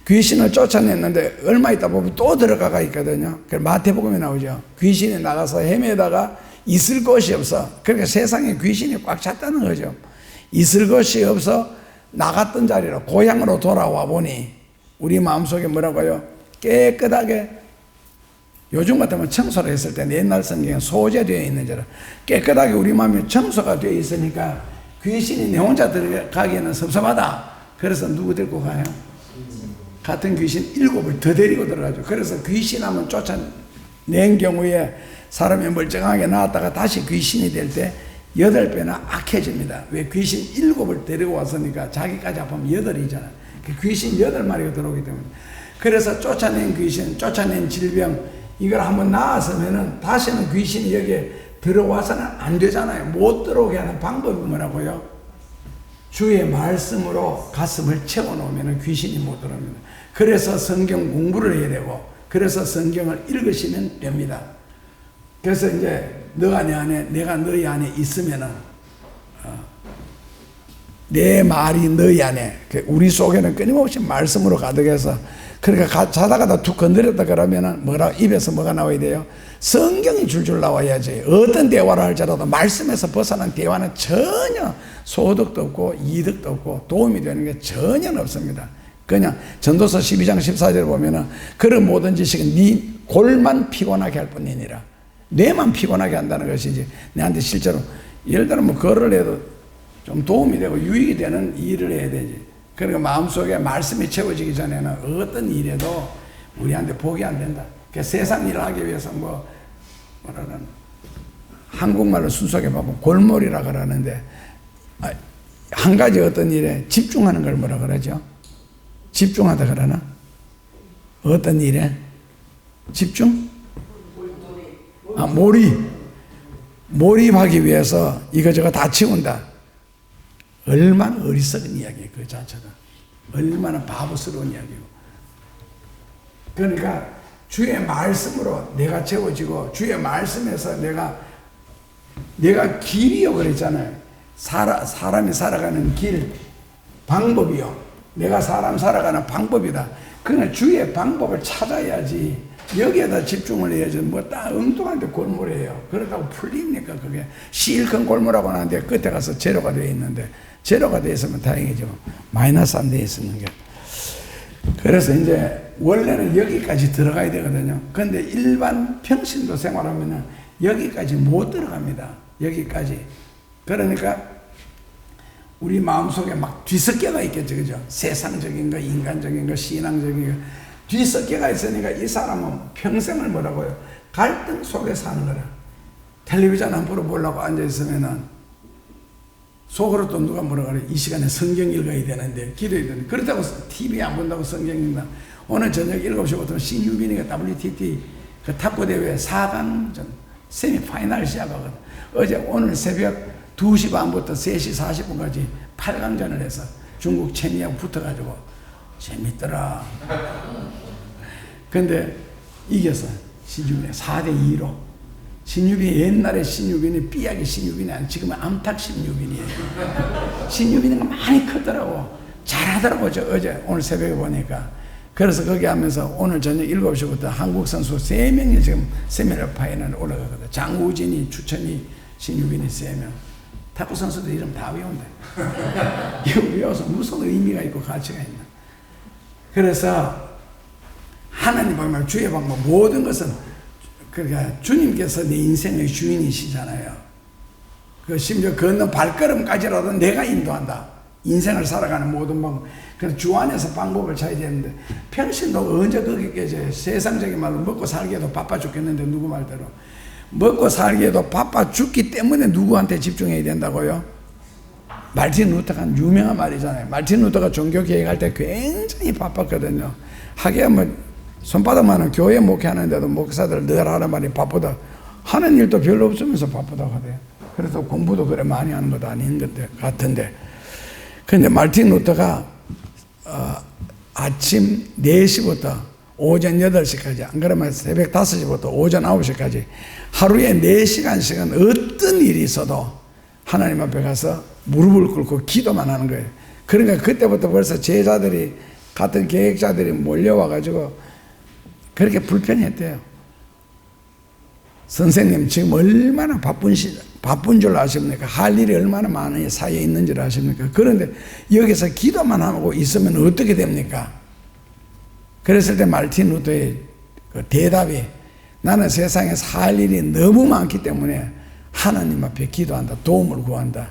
귀신을 쫓아냈는데 얼마 있다 보면 또 들어가가 있거든요. 그래서 마태복음에 나오죠. 귀신이 나가서 헤매다가 있을 곳이 없어. 그러니까 세상에 귀신이 꽉 찼다는 거죠. 있을 곳이 없어 나갔던 자리로, 고향으로 돌아와 보니 우리 마음속에 뭐라고요? 깨끗하게, 요즘 같으면 청소를 했을 때 옛날 성경에 소재되어 있는 자라 깨끗하게 우리 마음이 청소가 되어 있으니까 귀신이 내 혼자 들어가기에는 섭섭하다. 그래서 누구 데리고 가요? 같은 귀신 7을 더 데리고 들어가죠. 그래서 귀신 한번 쫓아낸 경우에 사람이 멀쩡하게 나왔다가 다시 귀신이 될 때 8배나 악해집니다. 왜? 귀신 7을 데리고 왔으니까 자기까지 합하면 8이잖아. 귀신 8마리가 들어오기 때문에. 그래서 쫓아낸 귀신, 쫓아낸 질병, 이걸 한번 나왔으면은 다시는 귀신이 여기에 들어와서는 안 되잖아요. 못 들어오게 하는 방법이 뭐라고요? 주의 말씀으로 가슴을 채워놓으면 귀신이 못 들어옵니다. 그래서 성경 공부를 해야 되고, 그래서 성경을 읽으시면 됩니다. 그래서 이제 너가 내 안에, 내가 너희 안에 있으면은 내 말이 너희 안에, 우리 속에는 끊임없이 말씀으로 가득해서, 그러니까 자다가도 툭 건드렸다 그러면은 입에서 뭐가 나와야 돼요? 성경이 줄줄 나와야지. 어떤 대화를 할지라도 말씀에서 벗어난 대화는 전혀 소득도 없고 이득도 없고 도움이 되는 게 전혀 없습니다. 그냥 전도서 12장 14절 보면은 그런 모든 지식은 네 골만 피곤하게 할 뿐이니라. 뇌만 피곤하게 한다는 것이지, 내한테 실제로 예를 들어 뭐 그거를 해도 좀 도움이 되고 유익이 되는 일을 해야 되지. 그러니까 마음속에 말씀이 채워지기 전에는 어떤 일에도 우리한테 복이 안 된다. 그러니까 세상 일을 하기 위해서 뭐라는, 한국말로 순수하게 보면 골몰이라 그러는데, 한 가지 어떤 일에 집중하는 걸 뭐라 그러죠? 집중하다 그러나? 어떤 일에? 집중? 몰입하기 위해서 이거저거 다 치운다. 얼마나 어리석은 이야기예요, 그 자체가. 얼마나 바보스러운 이야기고. 그러니까 주의 말씀으로 내가 채워지고, 주의 말씀에서 내가 길이요 그랬잖아요. 사람이 살아가는 길, 방법이요. 내가 사람 살아가는 방법이다. 그러나 주의 방법을 찾아야지. 여기에다 집중을 해야지. 뭐 딱 엉뚱한 데 골몰이에요. 그러다고 풀립니까? 그게 실컷 골몰하고 나는데 끝에 가서 제로가 되어 있는데, 제로가 되어 있으면 다행이죠. 마이너스 안 되어 있는 게. 그래서 이제 원래는 여기까지 들어가야 되거든요. 근데 일반 평신도 생활하면은 여기까지 못 들어갑니다. 여기까지. 그러니까 우리 마음속에 막 뒤섞여가 있겠죠. 그죠? 세상적인 거, 인간적인 거, 신앙적인 거 뒤섞여가 있으니까 이 사람은 평생을 뭐라고요? 갈등 속에 사는 거라. 텔레비전 한 프로 보려고 앉아있으면은 속으로 또 누가 뭐라 그래? 이 시간에 성경 읽어야 되는데, 기도해야 되는데, 그렇다고 TV 안 본다고 성경 읽나? 오늘 저녁 7시부터 신유빈이가 WTT 그 탁구대회 4강전 세미파이널 시작하거든. 오늘 새벽 2시 반부터 3시 40분까지 8강전을 해서 중국 체니하고 붙어가지고 재밌더라. 근데 이겼어. 신유빈이 4대2로. 신유빈이 옛날에 신유빈이 삐약의 신유빈이 아니고 지금은 암탉 신유빈이에요. 신유빈이가 많이 컸더라고. 잘하더라고. 오늘 새벽에 보니까. 그래서 거기 하면서 오늘 저녁 7시부터 한국 선수 3명이 지금 세미파이널 올라가거든. 장우진이, 추천이, 신유빈이 3명. 탁구 선수들 이름 다 외운대. 이거 외워서 무슨 의미가 있고 가치가 있나. 그래서 하나님 방법, 주의 방법, 모든 것은 그러니까 주님께서 내 인생의 주인이시잖아요. 그 심지어 걷는 발걸음까지라도 내가 인도한다. 인생을 살아가는 모든 방법. 그래서 주 안에서 방법을 찾아야 되는데 평생 너 언제 거기까지 세상적인 말로 먹고 살기에도 바빠 죽겠는데 누구 말대로 먹고 살기에도 바빠 죽기 때문에 누구한테 집중해야 된다고요? 말틴 루터가 유명한 말이잖아요. 말틴 루터가 종교 개혁할 때 굉장히 바빴거든요. 하기야 뭐 손바닥만은 교회 목회하는데도 목사들 늘 하는 말이 바쁘다. 하는 일도 별로 없으면서 바쁘다고 하대요. 그래서 공부도 그래 많이 하는 것도 아닌 것 같은데. 근데 말틴 루터가 아침 4시부터 오전 8시까지, 안 그러면 새벽 5시부터 오전 9시까지 하루에 4시간씩은 어떤 일이 있어도 하나님 앞에 가서 무릎을 꿇고 기도만 하는 거예요. 그러니까 그때부터 벌써 제자들이, 같은 계획자들이 몰려와가지고 그렇게 불편했대요. 선생님 지금 얼마나 바쁜 줄 아십니까? 할 일이 얼마나 많은 사이에 있는 줄 아십니까? 그런데 여기서 기도만 하고 있으면 어떻게 됩니까? 그랬을 때 말틴 루터의 그 대답이, 나는 세상에서 할 일이 너무 많기 때문에 하나님 앞에 기도한다. 도움을 구한다.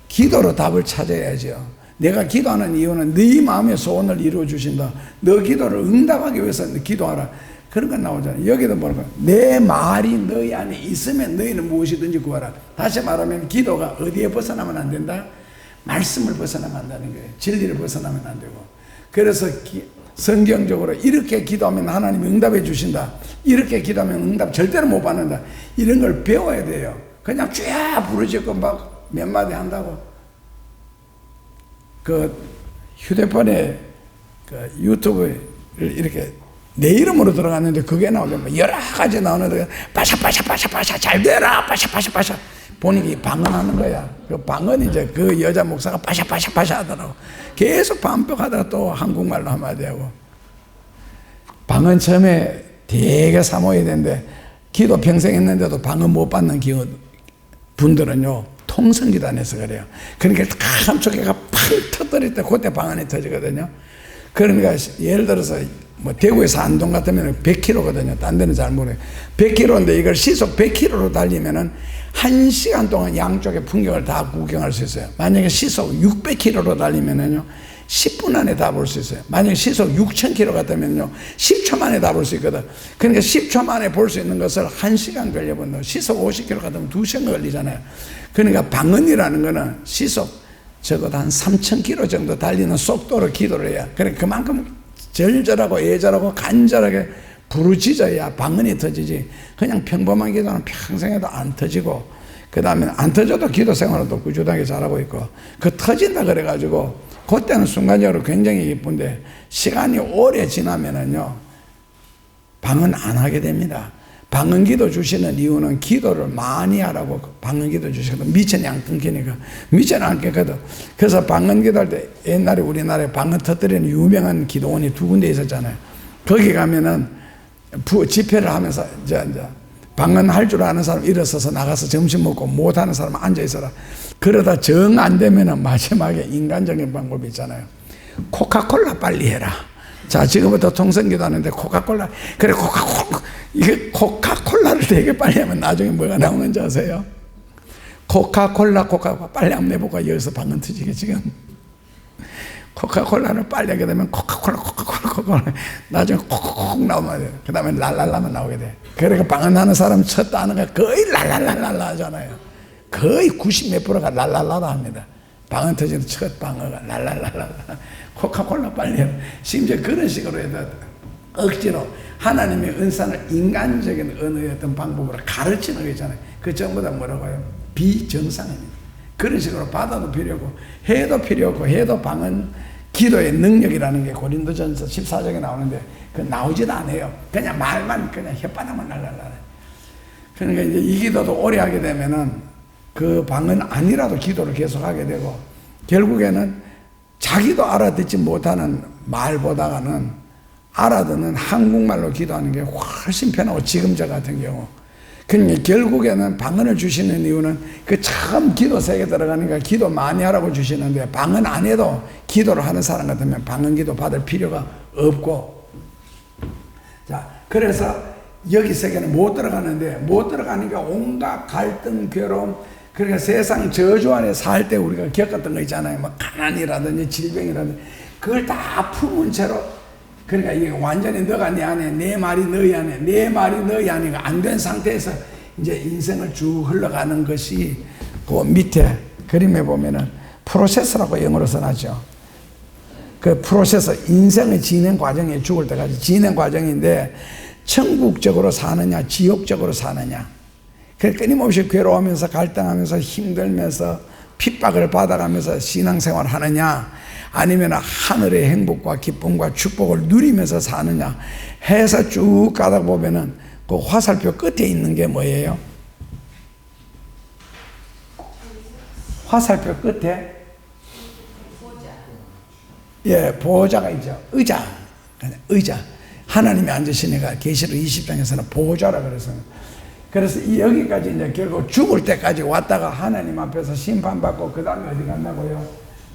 기도로 답을 찾아야죠. 내가 기도하는 이유는 네 마음의 소원을 이루어 주신다. 너 기도를 응답하기 위해서 기도하라. 그런 건 나오잖아요. 여기도 뭐라고, 내 말이 너희 안에 있으면 너희는 무엇이든지 구하라. 다시 말하면 기도가 어디에 벗어나면 안 된다? 말씀을 벗어나면 안 되는 거예요. 진리를 벗어나면 안 되고. 그래서 성경적으로 이렇게 기도하면 하나님이 응답해 주신다. 이렇게 기도하면 응답 절대로 못 받는다. 이런 걸 배워야 돼요. 그냥 쭉 부르짖고 막 몇 마디 한다고. 그 휴대폰에 그 유튜브를 이렇게 내 이름으로 들어갔는데 그게 나오면 여러 가지 나오는데 빠샤 잘 되라 빠샤 보니까 방언하는 거야. 그 방언이 이제 그 여자 목사가 빠샤 하더라고. 계속 반복하다가 또 한국말로 한마디 하고. 방언 처음에 되게 사모해야 되는데 기도 평생 했는데도 방언 못 받는 분들은요 통성기도안에서 그래요. 그러니까 감쪽이가 팡 터뜨릴 때 그때 방언이 터지거든요. 그러니까 예를 들어서 뭐 대구에서 안동 같으면 100km거든요. 딴 데는 잘 모르겠어요. 100km인데 이걸 시속 100km로 달리면은 1시간 동안 양쪽의 풍경을 다 구경할 수 있어요. 만약에 시속 600km로 달리면은요 10분 안에 다 볼 수 있어요. 만약에 시속 6000km 같으면요 10초 만에 다 볼 수 있거든. 그러니까 10초 만에 볼 수 있는 것을 1시간 걸려본다. 시속 50km 같으면 2시간 걸리잖아요. 그러니까 방언이라는 거는 시속 적어도 한 3000km 정도 달리는 속도로 기도를 해야. 그러니까 그만큼 절절하고 애절하고 간절하게 부르짖어야 방언이 터지지. 그냥 평범한 기도는 평생에도 안 터지고, 그 다음에 안 터져도 기도 생활을 또 꾸준하게 잘하고 있고, 그 터진다 그래가지고 그때는 순간적으로 굉장히 기쁜데 시간이 오래 지나면은요 방언 안 하게 됩니다. 방언 기도 주시는 이유는 기도를 많이 하라고 방언 기도 주시거든. 미천이 안 끊기니까. 미천이 안 끊거든. 그래서 방언 기도 할 때 옛날에 우리나라에 방언 터뜨리는 유명한 기도원이 2군데 있었잖아요. 거기 가면은 집회를 하면서 이제 방언 할 줄 아는 사람 일어서서 나가서 점심 먹고 못 하는 사람 앉아 있어라. 그러다 정 안 되면은 마지막에 인간적인 방법이 있잖아요. 코카콜라 빨리 해라. 자, 지금부터 통성기도 하는데 코카콜라. 그래, 이게 코카콜라를 되게 빨리 하면 나중에 뭐가 나오는지 아세요? 코카콜라 빨리 한번 내볼까? 여기서 방언 터지게 지금. 코카콜라를 빨리 하게 되면 코카콜라 나중에 콕콕 나오면 돼. 그 다음에 랄랄라만 나오게 돼. 그러니까 방언하는 사람 첫 단어가 거의 랄랄랄랄라 하잖아요. 거의 90몇 프로가 랄랄라라 합니다. 방언 터지는 첫 방어가 랄랄랄라. 코카콜라 빨리 해. 심지어 그런 식으로 해도 억지로 하나님의 은사를 인간적인 언어의 어떤 방법으로 가르치는 거 있잖아요. 그 전부 다 뭐라고 해요? 비정상입니다. 그런 식으로 받아도 필요 없고 해도 필요 없고 해도 방언 기도의 능력이라는 게 고린도전서 14장에 나오는데 그 나오지도 않아요. 그냥 말만 그냥 혓바닥만 날라라. 그러니까 이제 이 기도도 오래 하게 되면은 그 방언 아니라도 기도를 계속 하게 되고 결국에는 자기도 알아듣지 못하는 말보다는 알아듣는 한국말로 기도하는 게 훨씬 편하고 지금 저 같은 경우 그러니까 결국에는 방언을 주시는 이유는 그 처음 기도 세계 들어가니까 기도 많이 하라고 주시는데 방언 안 해도 기도를 하는 사람 같으면 방언 기도 받을 필요가 없고 자 그래서 여기 세계는 못 들어가는데 못 들어가니까 온갖 갈등 괴로움 그러니까 세상 저주 안에 살 때 우리가 겪었던 거 있잖아요. 뭐 가난이라든지 질병이라든지 그걸 다 품은 채로 그러니까 이게 완전히 너가 내 안에 내 말이 너희 안에 내 말이 너희 안에가 안 된 상태에서 이제 인생을 쭉 흘러가는 것이 그 밑에 그림에 보면은 프로세스라고 영어로 써놨죠. 그 프로세스 인생의 진행 과정에 죽을 때까지 진행 과정인데 천국적으로 사느냐 지옥적으로 사느냐 그 끊임없이 괴로워하면서 갈등하면서 힘들면서 핍박을 받아가면서 신앙생활 하느냐 아니면 하늘의 행복과 기쁨과 축복을 누리면서 사느냐 해서 쭉 가다 보면은 그 화살표 끝에 있는 게 뭐예요? 화살표 끝에 예, 보호자가 있죠. 의자. 하나님이 앉으시니까 계시록 20장에서는 보호자라 그랬어요. 그래서 여기까지 이제 결국 죽을 때까지 왔다가 하나님 앞에서 심판받고 그 다음에 어디 간다고요?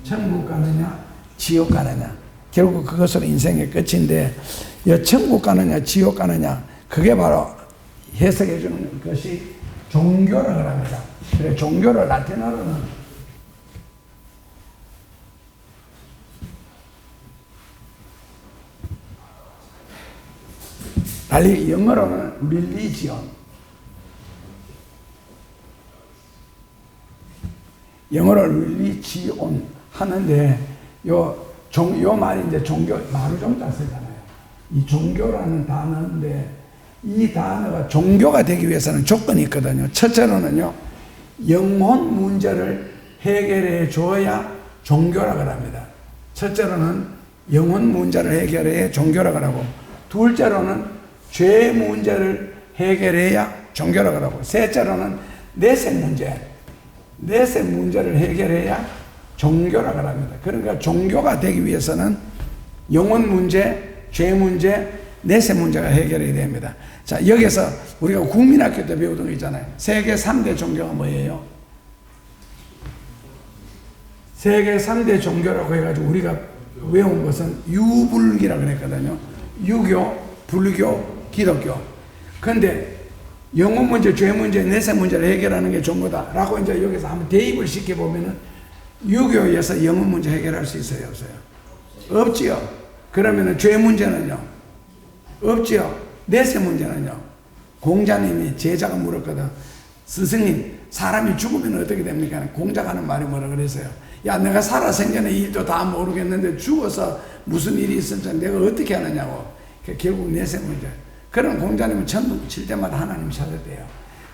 천국 가느냐 지옥 가느냐 결국 그것으로 인생의 끝인데 천국 가느냐 지옥 가느냐 그게 바로 해석해 주는 것이 종교라고 합니다. 그래 종교를 라틴어로는 달리 영어로는 religion 영어로 religion 하는데 요 말이 이제 종교 마루종자 쓰잖아요. 이 종교라는 단어인데 이 단어가 종교가 되기 위해서는 조건이 있거든요. 첫째로는요 영혼 문제를 해결해 줘야 종교라고 합니다. 첫째로는 영혼 문제를 해결해 종교라고 하고 둘째로는 죄 문제를 해결해야 종교라고 하고 셋째로는 내세 문제를 해결해야 종교라고 합니다. 그러니까 종교가 되기 위해서는 영혼 문제, 죄 문제, 내세 문제가 해결해야 됩니다. 자, 여기서 우리가 국민학교 때 배우던 거 있잖아요. 세계 3대 종교가 뭐예요? 세계 3대 종교라고 해가지고 우리가 외운 것은 유불기라고 그랬거든요. 유교, 불교, 기독교. 그런데 영혼 문제, 죄 문제, 내세 문제를 해결하는 게 종교다라고 이제 여기서 한번 대입을 시켜보면은 유교에서 영혼 문제 해결할 수 있어요, 없어요? 없지요. 그러면은 죄 문제는요? 없지요. 내세 문제는요? 공자님이 제자가 물었거든. 스승님, 사람이 죽으면 어떻게 됩니까? 공자가 하는 말이 뭐라 그랬어요? 야, 내가 살아 생전에 일도 다 모르겠는데 죽어서 무슨 일이 있을지 내가 어떻게 하느냐고. 결국 내세 문제. 그런 공자님은 천국 칠 때마다 하나님 찾았대요.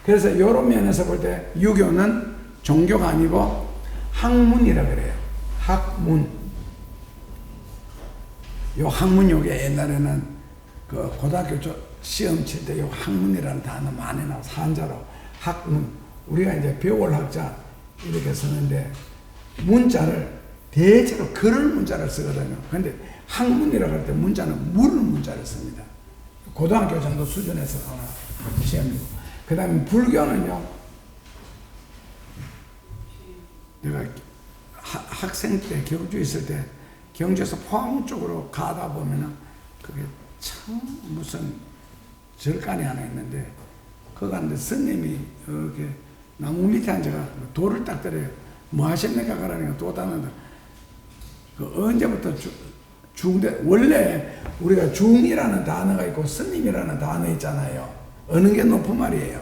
그래서 이런 면에서 볼 때 유교는 종교가 아니고 학문이라 그래요. 학문. 요 학문 요게 옛날에는 그 고등학교 시험 칠 때 요 학문이라는 단어 많이 나와서 한자로 학문. 우리가 이제 벼울학자 이렇게 쓰는데 문자를 대체로 글을 문자를 쓰거든요. 근데 학문이라고 할 때 문자는 물을 문자를 씁니다. 고등학교 정도 수준에서 시험이고. 그 다음에 불교는요, 내가 학생 때 경주 있을 때 경주에서 포항 쪽으로 가다 보면은 그게 참 무슨 절간이 하나 있는데 거기 갔는데 스님이 이렇게 나무 밑에 앉아가 돌을 딱 때려요. 뭐 하십니까? 그러니까 또 따는다. 그 언제부터 중대, 원래 우리가 중이라는 단어가 있고 스님이라는 단어 있잖아요. 어느 게 높은 말이에요?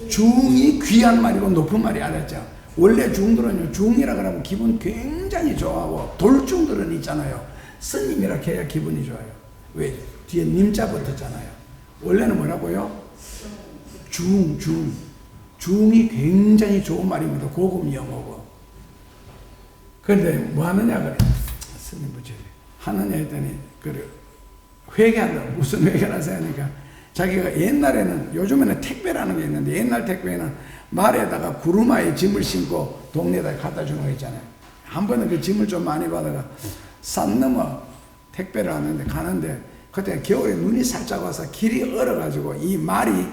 중이 귀한 말이고 높은 말이 알았죠? 원래 중들은요, 중이라 그러면 기분 굉장히 좋아하고, 돌중들은 있잖아요. 스님이라 해야 기분이 좋아요. 왜? 뒤에 님자 붙었잖아요. 원래는 뭐라고요? 중이 굉장히 좋은 말입니다. 고급 영어고. 그런데 뭐 하느냐 그래. 스님 부처님 하느냐 했더니 그래 회개한다. 무슨 회개를 하세요? 하니까 자기가 옛날에는, 요즘에는 택배라는 게 있는데 옛날 택배에는 말에다가 구루마에 짐을 싣고 동네에다 갖다 주는 거 있잖아요. 한 번은 그 짐을 좀 많이 받아가 산 넘어 택배를 하는데 가는데 그때 겨울에 눈이 살짝 와서 길이 얼어가지고 이 말이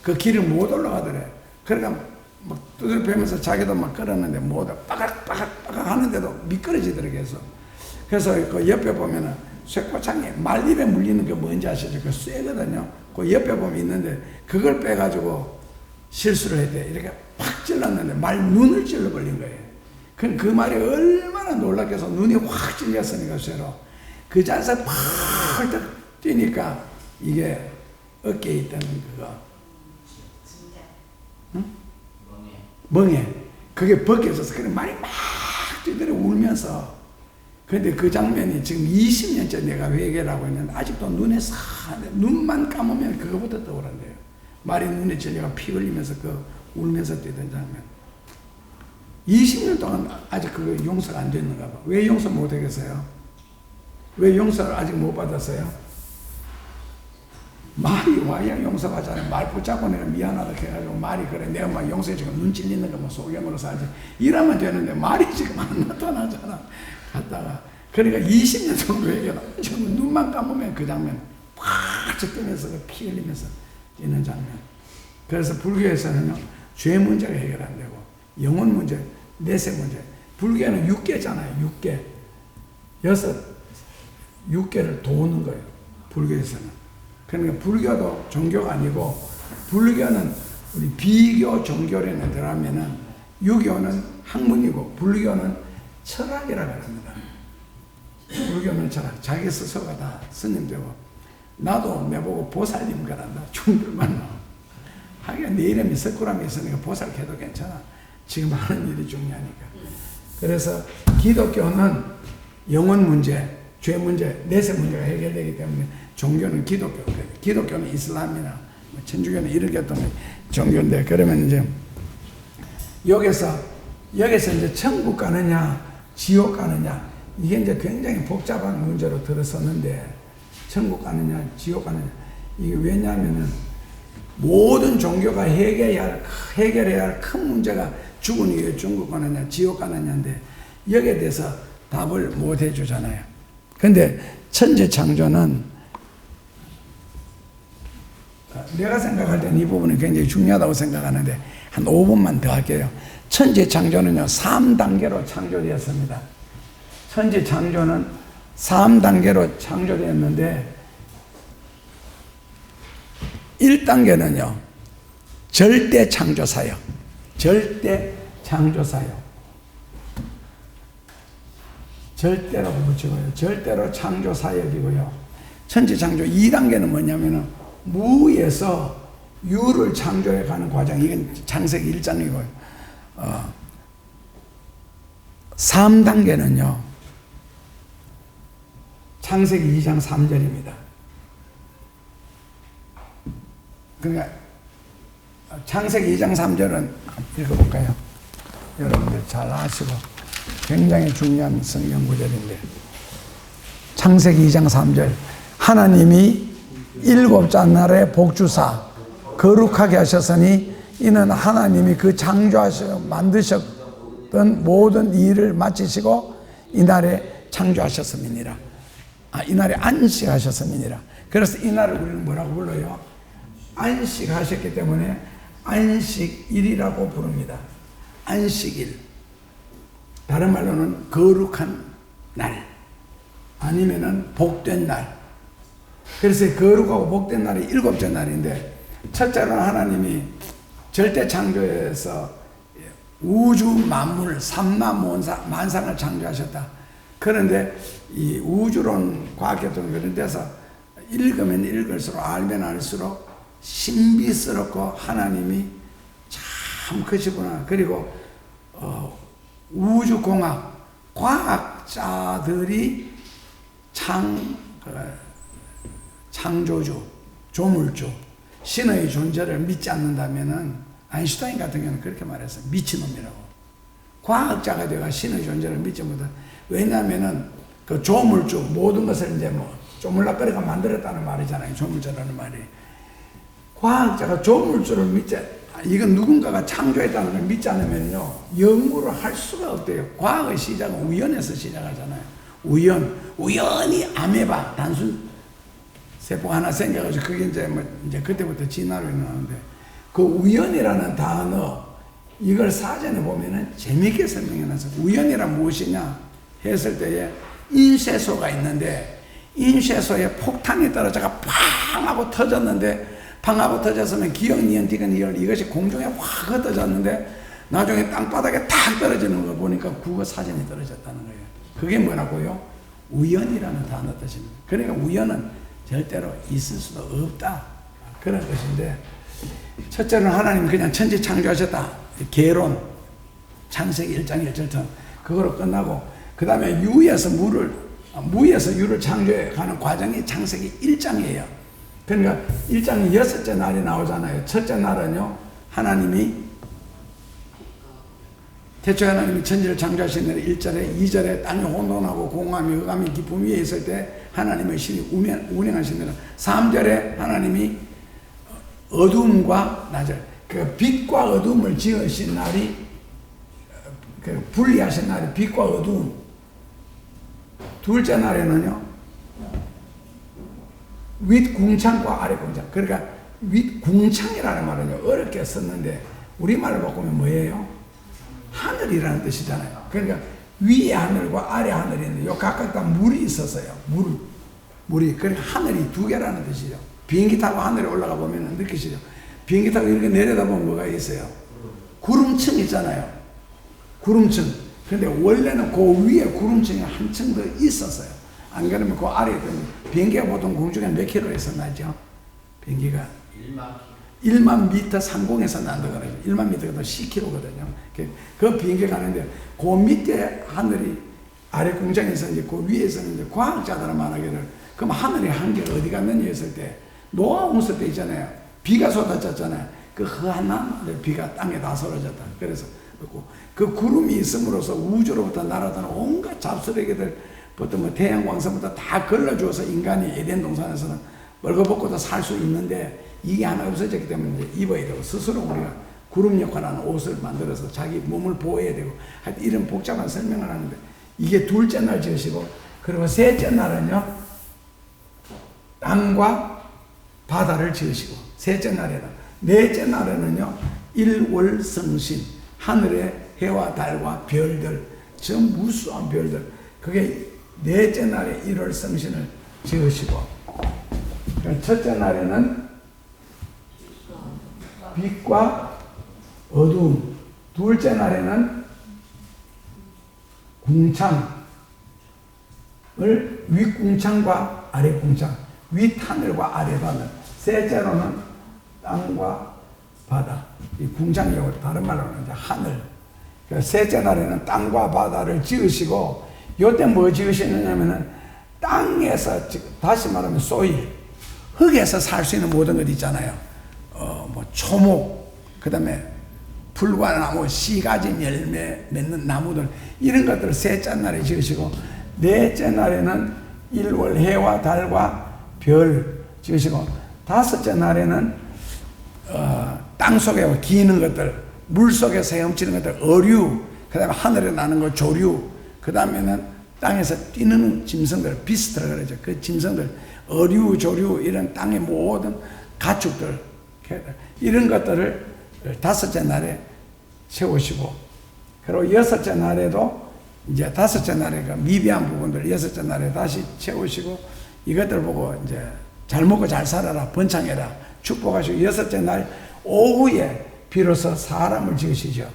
그 길을 못 올라가더래. 그러니까 막 두드려 패면서 자기도 막 걸었는데 못 빠각 하는데도 미끄러지더래 계속. 그래서 그 옆에 보면은 쇠꼬창에 말입에 물리는 게 뭔지 아시죠? 그 쇠거든요. 그 옆에 보면 있는데 그걸 빼가지고 실수를 했대. 이렇게 팍 찔렀는데 말 눈을 찔러버린 거예요. 그 말이 얼마나 놀랍게 해서 눈이 확 찔렸으니까 쇠로. 그 자리에서 팍 뛰니까 이게 어깨에 있던 그거. 응? 멍에. 그게 벗겨져서 그래 말이 막 뛰더래 울면서. 근데 그 장면이 지금 20년째 내가 회개를 하고 있는데 아직도 눈에 사는데 눈만 감으면 그거부터 떠오른대요. 말이 눈에 찔려가 피 흘리면서 그 울면서 뛰던 장면. 20년 동안 아직 그거 용서가 안 됐는가 봐. 왜 용서 못 하겠어요? 왜 용서를 아직 못 받았어요? 말이 와야 용서하잖아요. 말 붙잡고 내가 미안하다 해가지고 말이 그래 내가 막 용서해주고 눈 찔리는 거 뭐 소경으로 살지 이러면 되는데 말이 지금 안 나타나잖아. 갔다가 그러니까 20년 정도 얘기하다 지금 눈만 감으면 그 장면 확 뜨면서 피 흘리면서 뛰는 장면. 그래서 불교에서는요 죄 문제가 해결 안 되고 영혼 문제, 내세 문제. 불교는 6개잖아요. 6개. 6개를 도우는 거예요. 불교에서는. 그러니까 불교도 종교가 아니고 불교는 우리 비교 종교론에 들어가면은 유교는 학문이고 불교는 철학이라고 합니다. 불교는 철학. 자기 스스로가 다 스님 되고 나도 내보고 보살님 가란다. 중들만 나와. 하긴 내 이름이 석구람이 있으니까 보살해도 괜찮아. 지금 하는 일이 중요하니까. 그래서 기독교는 영혼 문제, 죄 문제, 내세 문제가 해결되기 때문에 종교는 기독교는 이슬람이나 천주교는 이렇게 어떤 종교인데 그러면 이제 여기서 이제 천국 가느냐 지옥 가느냐 이게 이제 굉장히 복잡한 문제로 들어섰는데 천국 가느냐 지옥 가느냐 이게 왜냐하면은 모든 종교가 해결해야 할 큰 문제가 죽은 이후에 천국 가느냐 지옥 가느냐인데 여기에 대해서 답을 못 해주잖아요. 근데 천지 창조는 내가 생각할 때는 이 부분이 굉장히 중요하다고 생각하는데 한 5분만 더 할게요. 천지 창조는요 3단계로 창조되었습니다. 천지 창조는 3단계로 창조되었는데 1단계는요 절대 창조사역. 절대 창조사역. 절대라고 붙이고요. 절대로 창조사역이고요. 천지 창조 2단계는 뭐냐면은 무에서 유를 창조해 가는 과정. 이건 창세기 1장이고요. 3단계는요. 창세기 2장 3절입니다. 그러니까 창세기 2장 3절은 읽어볼까요? 여러분들 잘 아시고 굉장히 중요한 성경 구절인데 창세기 2장 3절 하나님이 일곱째 날에 복주사 거룩하게 하셨으니 이는 하나님이 그 창조하셔 만드셨던 모든 일을 마치시고 이날에 창조하셨음이니라. 이날에 안식하셨음이니라. 그래서 이날을 우리는 뭐라고 불러요? 안식하셨기 때문에 안식일이라고 부릅니다. 안식일. 다른 말로는 거룩한 날 아니면은 복된 날. 그래서 거룩하고 복된 날이 7째 날인데 첫째로는 하나님이 절대 창조에서 우주 만물 만상을 창조하셨다. 그런데 이 우주론 과학계통 그런 데서 읽으면 읽을수록 알면 알수록 신비스럽고 하나님이 참 크시구나. 그리고 우주공학 과학자들이 창조주, 조물주, 신의 존재를 믿지 않는다면은 아인슈타인 같은 경우는 그렇게 말했어요. 미친놈이라고. 과학자가 되가 신의 존재를 믿지 못한. 왜냐하면은 그 조물주 모든 것을 이제 뭐 조물락거리가 만들었다는 말이잖아요. 조물주라는 말이. 과학자가 조물주를 믿지, 이건 누군가가 창조했다는 걸 믿지 않으면요 연구를 할 수가 없대요. 과학의 시작은 우연에서 시작하잖아요. 우연히 아메바 단순 세포가 하나 생겨가지고 그게 이제 그때부터 진화로 일어나는데, 그 우연이라는 단어 이걸 사전에 보면은 재미있게 설명해놨어요. 우연이란 무엇이냐 했을 때에 인쇄소가 있는데 인쇄소에 폭탄이 떨어져가 팡 하고 터졌는데, 팡 하고 터졌으면 기억, 니은, 디귿, 리을 이것이 공중에 확 흩어졌는데 나중에 땅바닥에 탁 떨어지는 거 보니까 국어 사전이 떨어졌다는 거예요. 그게 뭐라고요? 우연이라는 단어 뜻입니다. 그러니까 우연은 절대로 있을 수도 없다, 그런 것인데, 첫째는 하나님 그냥 천지 창조하셨다. 개론, 창세기 1장 1절처럼 그거로 끝나고, 그 다음에 무에서 유를 창조해 가는 과정이 창세기 1장이에요. 그러니까 1장이 6째 날이 나오잖아요. 첫째 날은요, 태초에 하나님이 천지를 창조하신 날 1절에, 2절에 땅이 혼돈하고 공함이 흑암이 깊음 위에 있을 때 하나님의 신이 운행하신 날, 3절에 하나님이 어둠과 낮을, 그 빛과 어둠을 지으신 날이, 그 분리하신 날이 빛과 어둠. 둘째 날에는요, 윗궁창과 아랫궁창. 그러니까 윗궁창이라는 말은요 어렵게 썼는데 우리말로 바꾸면 뭐예요? 하늘이라는 뜻이잖아요. 그러니까 위에 하늘과 아래 하늘이 있는데 요 각각 다 물이 있었어요. 물이. 그러니까 하늘이 두 개라는 뜻이죠. 비행기 타고 하늘에 올라가 보면 느끼시죠? 비행기 타고 이렇게 내려다보면 뭐가 있어요? 구름층 있잖아요. 구름층. 근데 원래는 그 위에 구름층이 한층 더 있었어요. 안 그러면 그 아래에 있던, 비행기가 보통 공중에 몇 킬로에서 나죠? 비행기가 1만 미터 상공에서 난다 그러죠. 1만 미터가 10km거든요. 그 비행기 가는데 그 밑에 하늘이, 아래 공장에서 이제 그 위에서는 이제 과학자들은 말하기를, 그럼 하늘의 한계가 어디 갔느냐 했을 때, 노아 홍수 때 있잖아요. 비가 쏟아졌잖아요. 그 허한 비가 땅에 다 쏟아졌다. 그래서 그 구름이 있음으로써 우주로부터 날아다니는 온갖 잡스러기들, 보통 뭐 태양광선부터 다 걸러주어서 인간이 에덴 동산에서는 벌거벗고도 살 수 있는데, 이게 하나 없어졌기 때문에 이제 입어야 되고, 스스로 우리가 구름 역할하는 옷을 만들어서 자기 몸을 보호해야 되고, 하여튼 이런 복잡한 설명을 하는데, 이게 둘째 날 지으시고, 그리고 셋째 날은요 땅과 바다를 지으시고, 셋째 날에는, 넷째 날에는요 일월성신, 하늘의 해와 달과 별들, 저 무수한 별들, 그게 넷째 날에 일월성신을 지으시고, 첫째 날에는 빛과 어두움, 둘째 날에는 궁창을, 윗궁창과 아랫궁창, 윗하늘과 아랫하늘, 셋째로는 땅과 바다. 이 궁창이라고 다른 말로는 이제 하늘. 그러니까 셋째 날에는 땅과 바다를 지으시고, 요때 뭐 지으시느냐면은 땅에서, 다시 말하면 소일, 흙에서 살 수 있는 모든 것 있잖아요. 뭐 초목, 그 다음에 풀과 나무, 씨가진 열매 맺는 나무들, 이런 것들을 셋째 날에 지으시고, 넷째 날에는 일월 해와 달과 별 지으시고, 다섯째 날에는 땅 속에 기는 것들, 물 속에서 헤엄치는 것들, 어류, 그 다음에 하늘에 나는 거 조류, 그 다음에는 땅에서 뛰는 짐승들, 비스트라 그러죠. 그 짐승들, 어류, 조류, 이런 땅의 모든 가축들, 이런 것들을 다섯째 날에 세우시고, 그리고 여섯째 날에도 이제 다섯째 날에 그 미비한 부분들 여섯째 날에 다시 채우시고, 이것들 보고 이제 잘 먹고 잘 살아라, 번창해라, 축복하시고, 여섯째 날 오후에 비로소 사람을 지으시죠.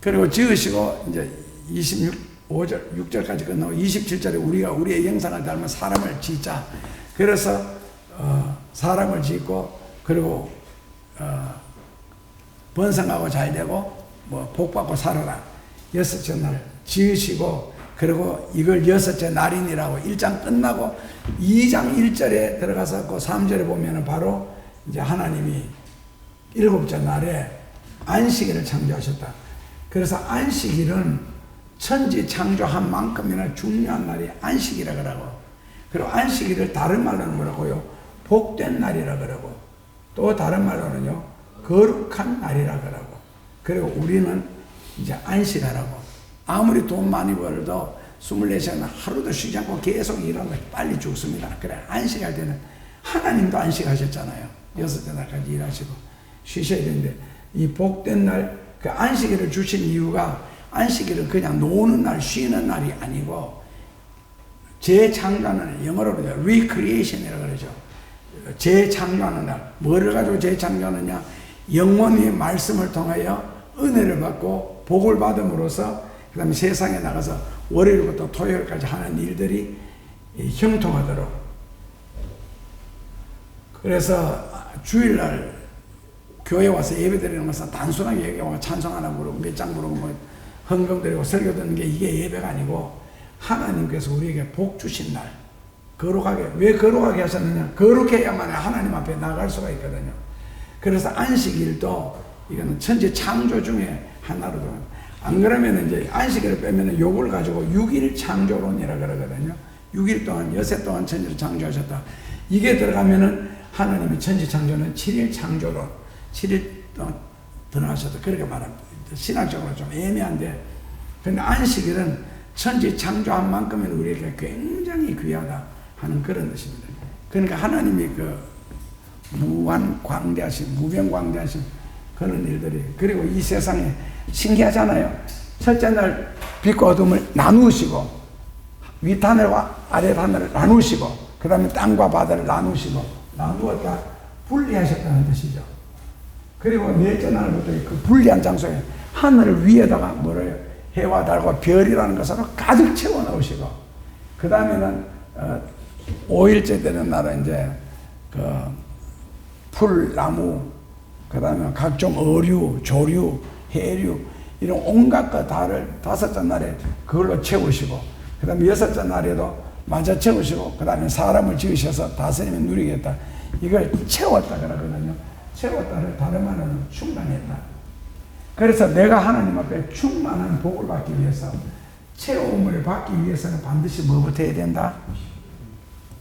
그리고 지으시고 이제 26절 6절까지 끝나고 27절에 우리가 우리의 형상을 닮은 사람을 짓자. 그래서 사람을 짓고 그리고 번성하고 잘 되고 뭐 복받고 살아라. 여섯째 날 지으시고 그리고 이걸 여섯째 날이니라고 1장 끝나고 2장 1절에 들어가서 그 3절에 보면은 바로 이제 하나님이 일곱째 날에 안식일을 창조하셨다. 그래서 안식일은 천지 창조한 만큼이나 중요한 날이 안식이라 그러고, 그리고 안식일을 다른 말로는 뭐라고요? 복된 날이라 그러고, 또 다른 말로는요 거룩한 날이라 그러고, 그리고 우리는 이제 안식하라고. 아무리 돈 많이 벌어도 24시간 하루도 쉬지 않고 계속 일하면 빨리 죽습니다. 그래, 안식할 때는 하나님도 안식하셨잖아요. 여섯째 날까지 일하시고 쉬셔야 되는데, 이 복된 날, 그 안식일을 주신 이유가 안식일은 그냥 노는 날, 쉬는 날이 아니고 재창조하는, 영어로는 recreation이라고 그러죠. 재창조하는 날. 뭐를 가지고 재창조하느냐? 영원히 말씀을 통하여 은혜를 받고 복을 받음으로써 그 다음에 세상에 나가서 월요일부터 토요일까지 하는 일들이 형통하도록. 그래서 주일날 교회 와서 예배 드리는 것은 단순하게 예배와 찬송 하나 부르고 몇 장 부르고 뭐 헌금 드리고 설교 듣는 게 이게 예배가 아니고, 하나님께서 우리에게 복 주신 날, 거룩하게. 왜 거룩하게 하셨느냐? 거룩해야만 하나님 앞에 나갈 수가 있거든요. 그래서 안식일도 이거는 천지 창조 중에 하나로, 안 그러면 이제 안식일을 빼면 요걸 가지고 6일 창조론이라 그러거든요. 6일 동안, 여세 동안 천지를 창조하셨다. 이게 들어가면은 하나님이 천지 창조는 7일 창조론, 7일 동안 들어가셨다. 그렇게 말합니다. 신학적으로 좀 애매한데, 근데 안식일은 천지 창조한 만큼은 우리에게 굉장히 귀하다 하는 그런 뜻입니다. 그러니까 하나님이 그 무한 광대하신, 무변광대하신 그런 일들이, 그리고 이 세상에 신기하잖아요. 첫째 날 빛과 어둠을 나누시고, 윗하늘과 아랫하늘을 나누시고, 그 다음에 땅과 바다를 나누시고, 나누었다, 분리하셨다는 뜻이죠. 그리고 넷째 날부터 그 분리한 장소에 하늘 위에다가 뭐래요? 해와 달과 별이라는 것으로 가득 채워 넣으시고, 그 다음에는 5일째 되는 날은 이제 그 풀, 나무, 그 다음에 각종 어류, 조류, 해류, 이런 온갖 것 다를 다섯째 날에 그걸로 채우시고, 그 다음에 여섯째 날에도 마저 채우시고, 그 다음에 사람을 지으셔서 다스리면 누리겠다. 이걸 채웠다 그러거든요. 채웠다를 다른 말로는 충만했다. 그래서 내가 하나님 앞에 충만한 복을 받기 위해서, 채움을 받기 위해서는 반드시 뭐부터 해야 된다?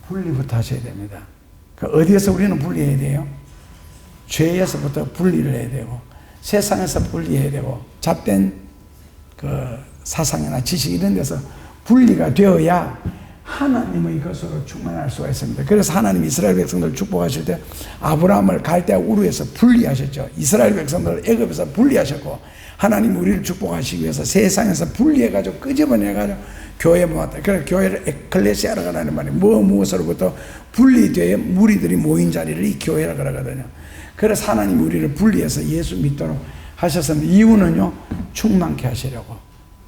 분리부터 하셔야 됩니다. 그 어디에서 우리는 분리해야 돼요? 죄에서부터 분리를 해야 되고, 세상에서 분리해야 되고, 잡된 그 사상이나 지식 이런 데서 분리가 되어야 하나님의 것으로 충만할 수가 있습니다. 그래서 하나님이 이스라엘 백성들을 축복하실 때 아브라함을 갈대아 우르에서 분리하셨죠. 이스라엘 백성들을 애굽에서 분리하셨고, 하나님 우리를 축복하시기 위해서 세상에서 분리해가지고 끄집어내가지고 교회에 모았다. 그래서 교회를 에클레시아라고 하는 말이 무엇으로부터 분리되어 무리들이 모인 자리를 이 교회라 그러거든요. 그래서 하나님 우리를 분리해서 예수 믿도록 하셨습니다. 이유는요, 충만케 하시려고,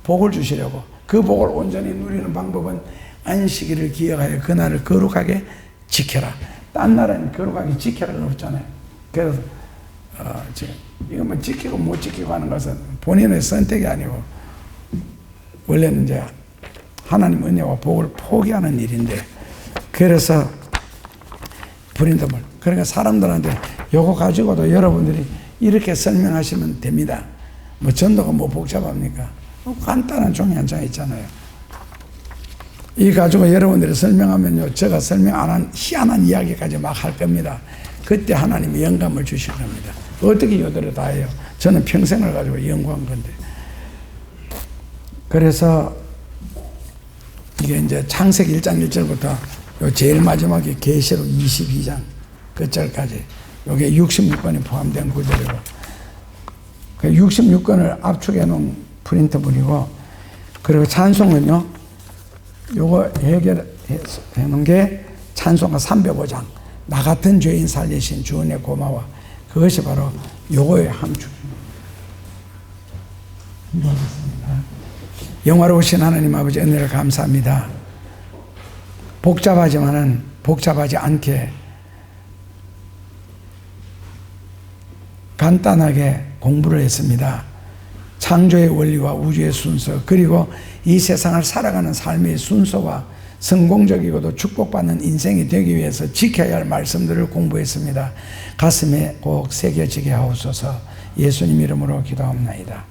복을 주시려고. 그 복을 온전히 누리는 방법은 안식일을 기억하여 그날을 거룩하게 지켜라. 딴 날은 거룩하게 지켜라가 없잖아요. 그래서 지금 이거 뭐 지키고 못 지키고 하는 것은 본인의 선택이 아니고, 원래는 이제 하나님 은혜와 복을 포기하는 일인데, 그래서 불인도물. 그러니까 사람들한테 요거 가지고도 여러분들이 이렇게 설명하시면 됩니다. 뭐 전도가 뭐 복잡합니까? 간단한 종이 한 장 있잖아요. 이 가지고 여러분들이 설명하면요, 제가 설명 안 한 희한한 이야기까지 막 할 겁니다. 그때 하나님이 영감을 주실 겁니다. 어떻게 이들을 다 해요? 저는 평생을 가지고 연구한 건데. 그래서 이게 이제 창세기 1장 1절부터 요 제일 마지막에 계시록 22장 끝절까지 요게 66권이 포함된 구절이고, 그 66권을 압축해 놓은 프린트물이고, 그리고 찬송은요, 요거 해결해 놓은 게 찬송가 305장, 나 같은 죄인 살리신 주 은혜 고마워. 그것이 바로 요거의 함축. 영화로우신 하나님 아버지 은혜를 감사합니다. 복잡하지만은 복잡하지 않게 간단하게 공부를 했습니다. 창조의 원리와 우주의 순서, 그리고 이 세상을 살아가는 삶의 순서와 성공적이고도 축복받는 인생이 되기 위해서 지켜야 할 말씀들을 공부했습니다. 가슴에 꼭 새겨지게 하옵소서. 예수님 이름으로 기도합니다.